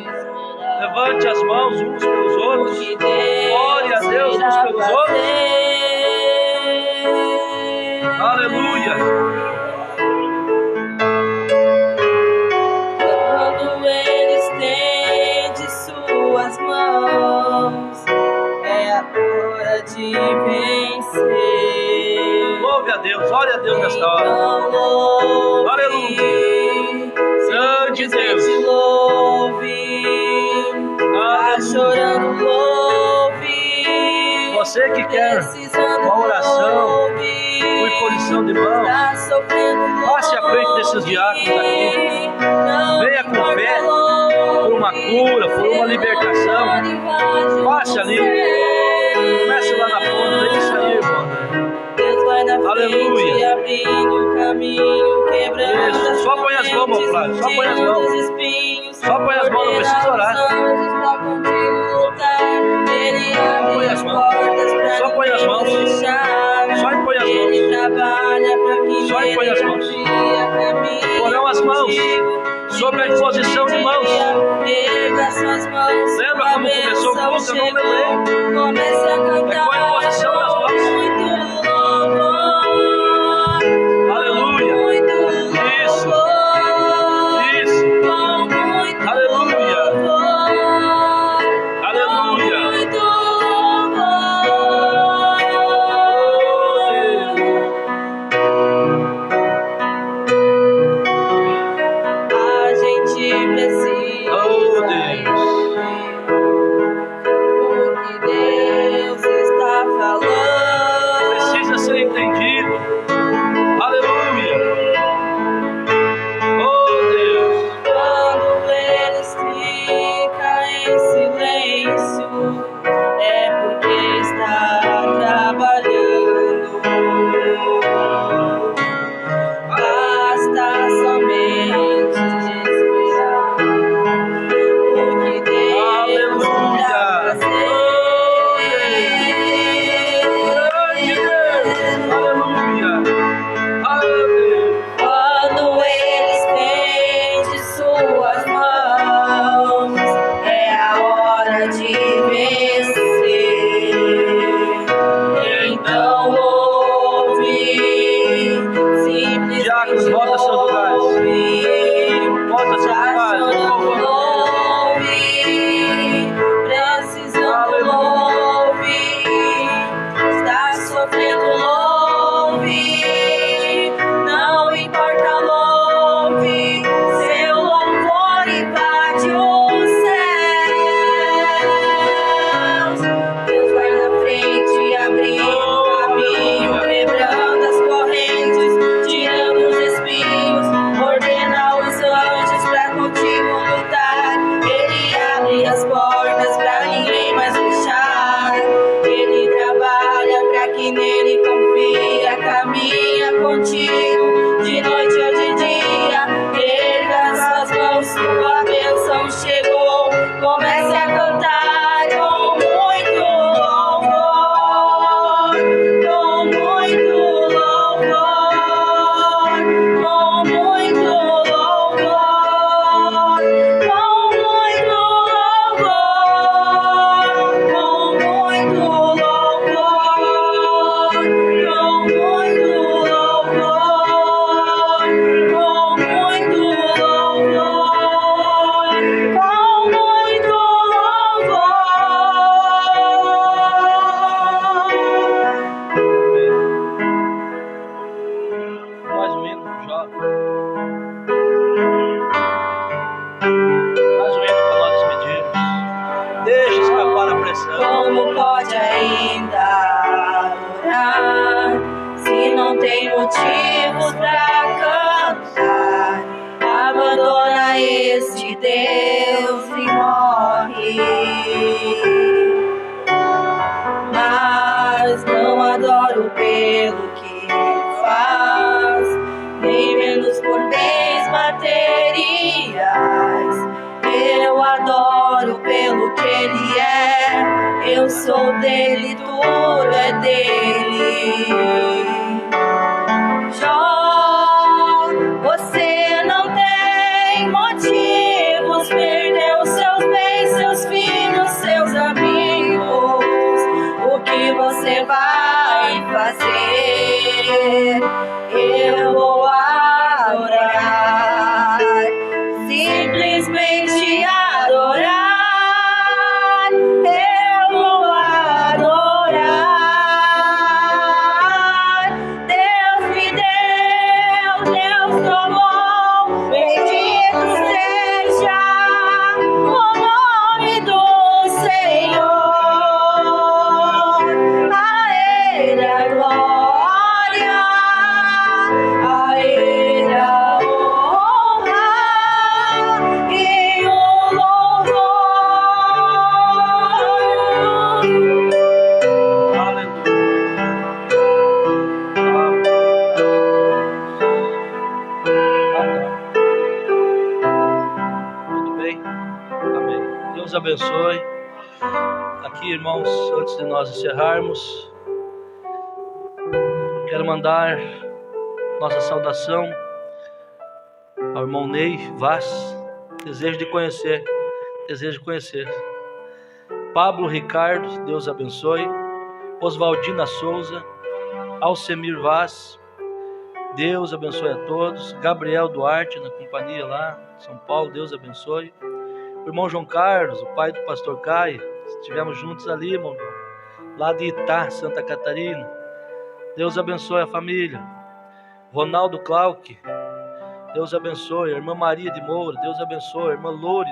S2: esperar.
S1: Levante as mãos uns pelos outros. Glória a Deus uns pelos outros. Aleluia.
S2: Quando Ele estende suas mãos, é a hora de vencer.
S1: Louve a Deus, ore a Deus nesta hora. Aleluia. Grande Deus.
S2: Tá chorando, louve.
S1: Você que quer uma oração com imposição de mãos, passe à frente desses diáconos aqui. Venha com fé por uma cura, por uma libertação. Passe ali. Comece lá na ponta. É isso aí, irmão.
S2: Deus vai na
S1: Aleluia.
S2: frente, abrindo o caminho, quebrando
S1: Isso. Só põe as mãos, meu Flávio. Só põe as mãos. Só põe as mãos, não precisa orar. Só põe as mãos. Só põe as mãos. Só impõe as mãos. Só impõe as mãos. Porão as mãos sobre a imposição de mãos. Lembra como começou o culto? Eu não lembrei. É com a imposição das mãos. Aleluia. Isso. Isso. Aleluia. Aleluia.
S2: A gente precisa o que Deus está falando.
S1: Precisa ser entendido. Aleluia. Oh Deus.
S2: Quando eles ficam em silêncio, é porque está trabalhando. Basta somente vencer. Então ouve, simplesmente
S1: Diáconos, volta aos seus lugares. Volta aos seus lugares, por favor.
S2: Precisando louve, está sofrendo louve, não importa louve, seu louvor invade os céus. Deus vai na frente, abrindo o caminho, quebrando as correntes, tirando os espinhos, ordena os anjos pra contigo lutar. Ele abre as portas pra ninguém mais fechar. Ele trabalha pra quem nele confia, caminha contigo de noite ou de dia. Erga suas mãos, sua bênção chegou. Comece a cantar com muito louvor, com muito louvor, com muito louvor, com muito louvor, com muito louvor, com muito louvor, com muito louvor, com muito louvor.
S1: Mais um hino, jovem. Mais um hino para nós despedirmos. Deixa escapar a pressão.
S2: Como pode ainda adorar se não tem motivos pra cantar? Abandona esse Deus e morre. Mas não adoro pelo que faz, nem menos por bens materiais. Eu adoro pelo que ele é. Eu sou dele, tudo é dele. Jó, você não tem motivos, perdeu seus bens, seus filhos, seus amigos. O que você vai fazer? Eu vou adorar, simplesmente adorar. Eu vou adorar. Deus me deu, Deus tomou. Bendito seja o nome do Senhor. A Ele a glória, a Ele a honra e o louvor.
S1: Tudo bem? Amém. Deus abençoe. Aqui, irmãos, antes de nós encerrarmos, quero mandar nossa saudação ao irmão Ney Vaz. Desejo conhecer. Pablo Ricardo, Deus abençoe. Oswaldina Souza, Alcemir Vaz, Deus abençoe a todos. Gabriel Duarte, na companhia lá, São Paulo, Deus abençoe. O irmão João Carlos, o pai do pastor Caio, estivemos juntos ali, irmão, lá de Itá, Santa Catarina. Deus abençoe a família. Ronaldo Clark, Deus abençoe. A irmã Maria de Moura, Deus abençoe. A irmã Lore,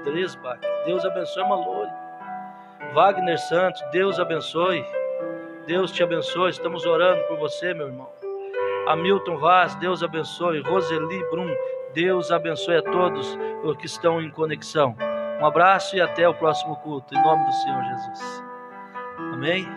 S1: Dresbach, Deus abençoe a irmã Lore. Wagner Santos, Deus abençoe. Deus te abençoe, estamos orando por você, meu irmão. Hamilton Vaz, Deus abençoe. Roseli Brum, Deus abençoe a todos os que estão em conexão. Um abraço e até o próximo culto, em nome do Senhor Jesus. Amém?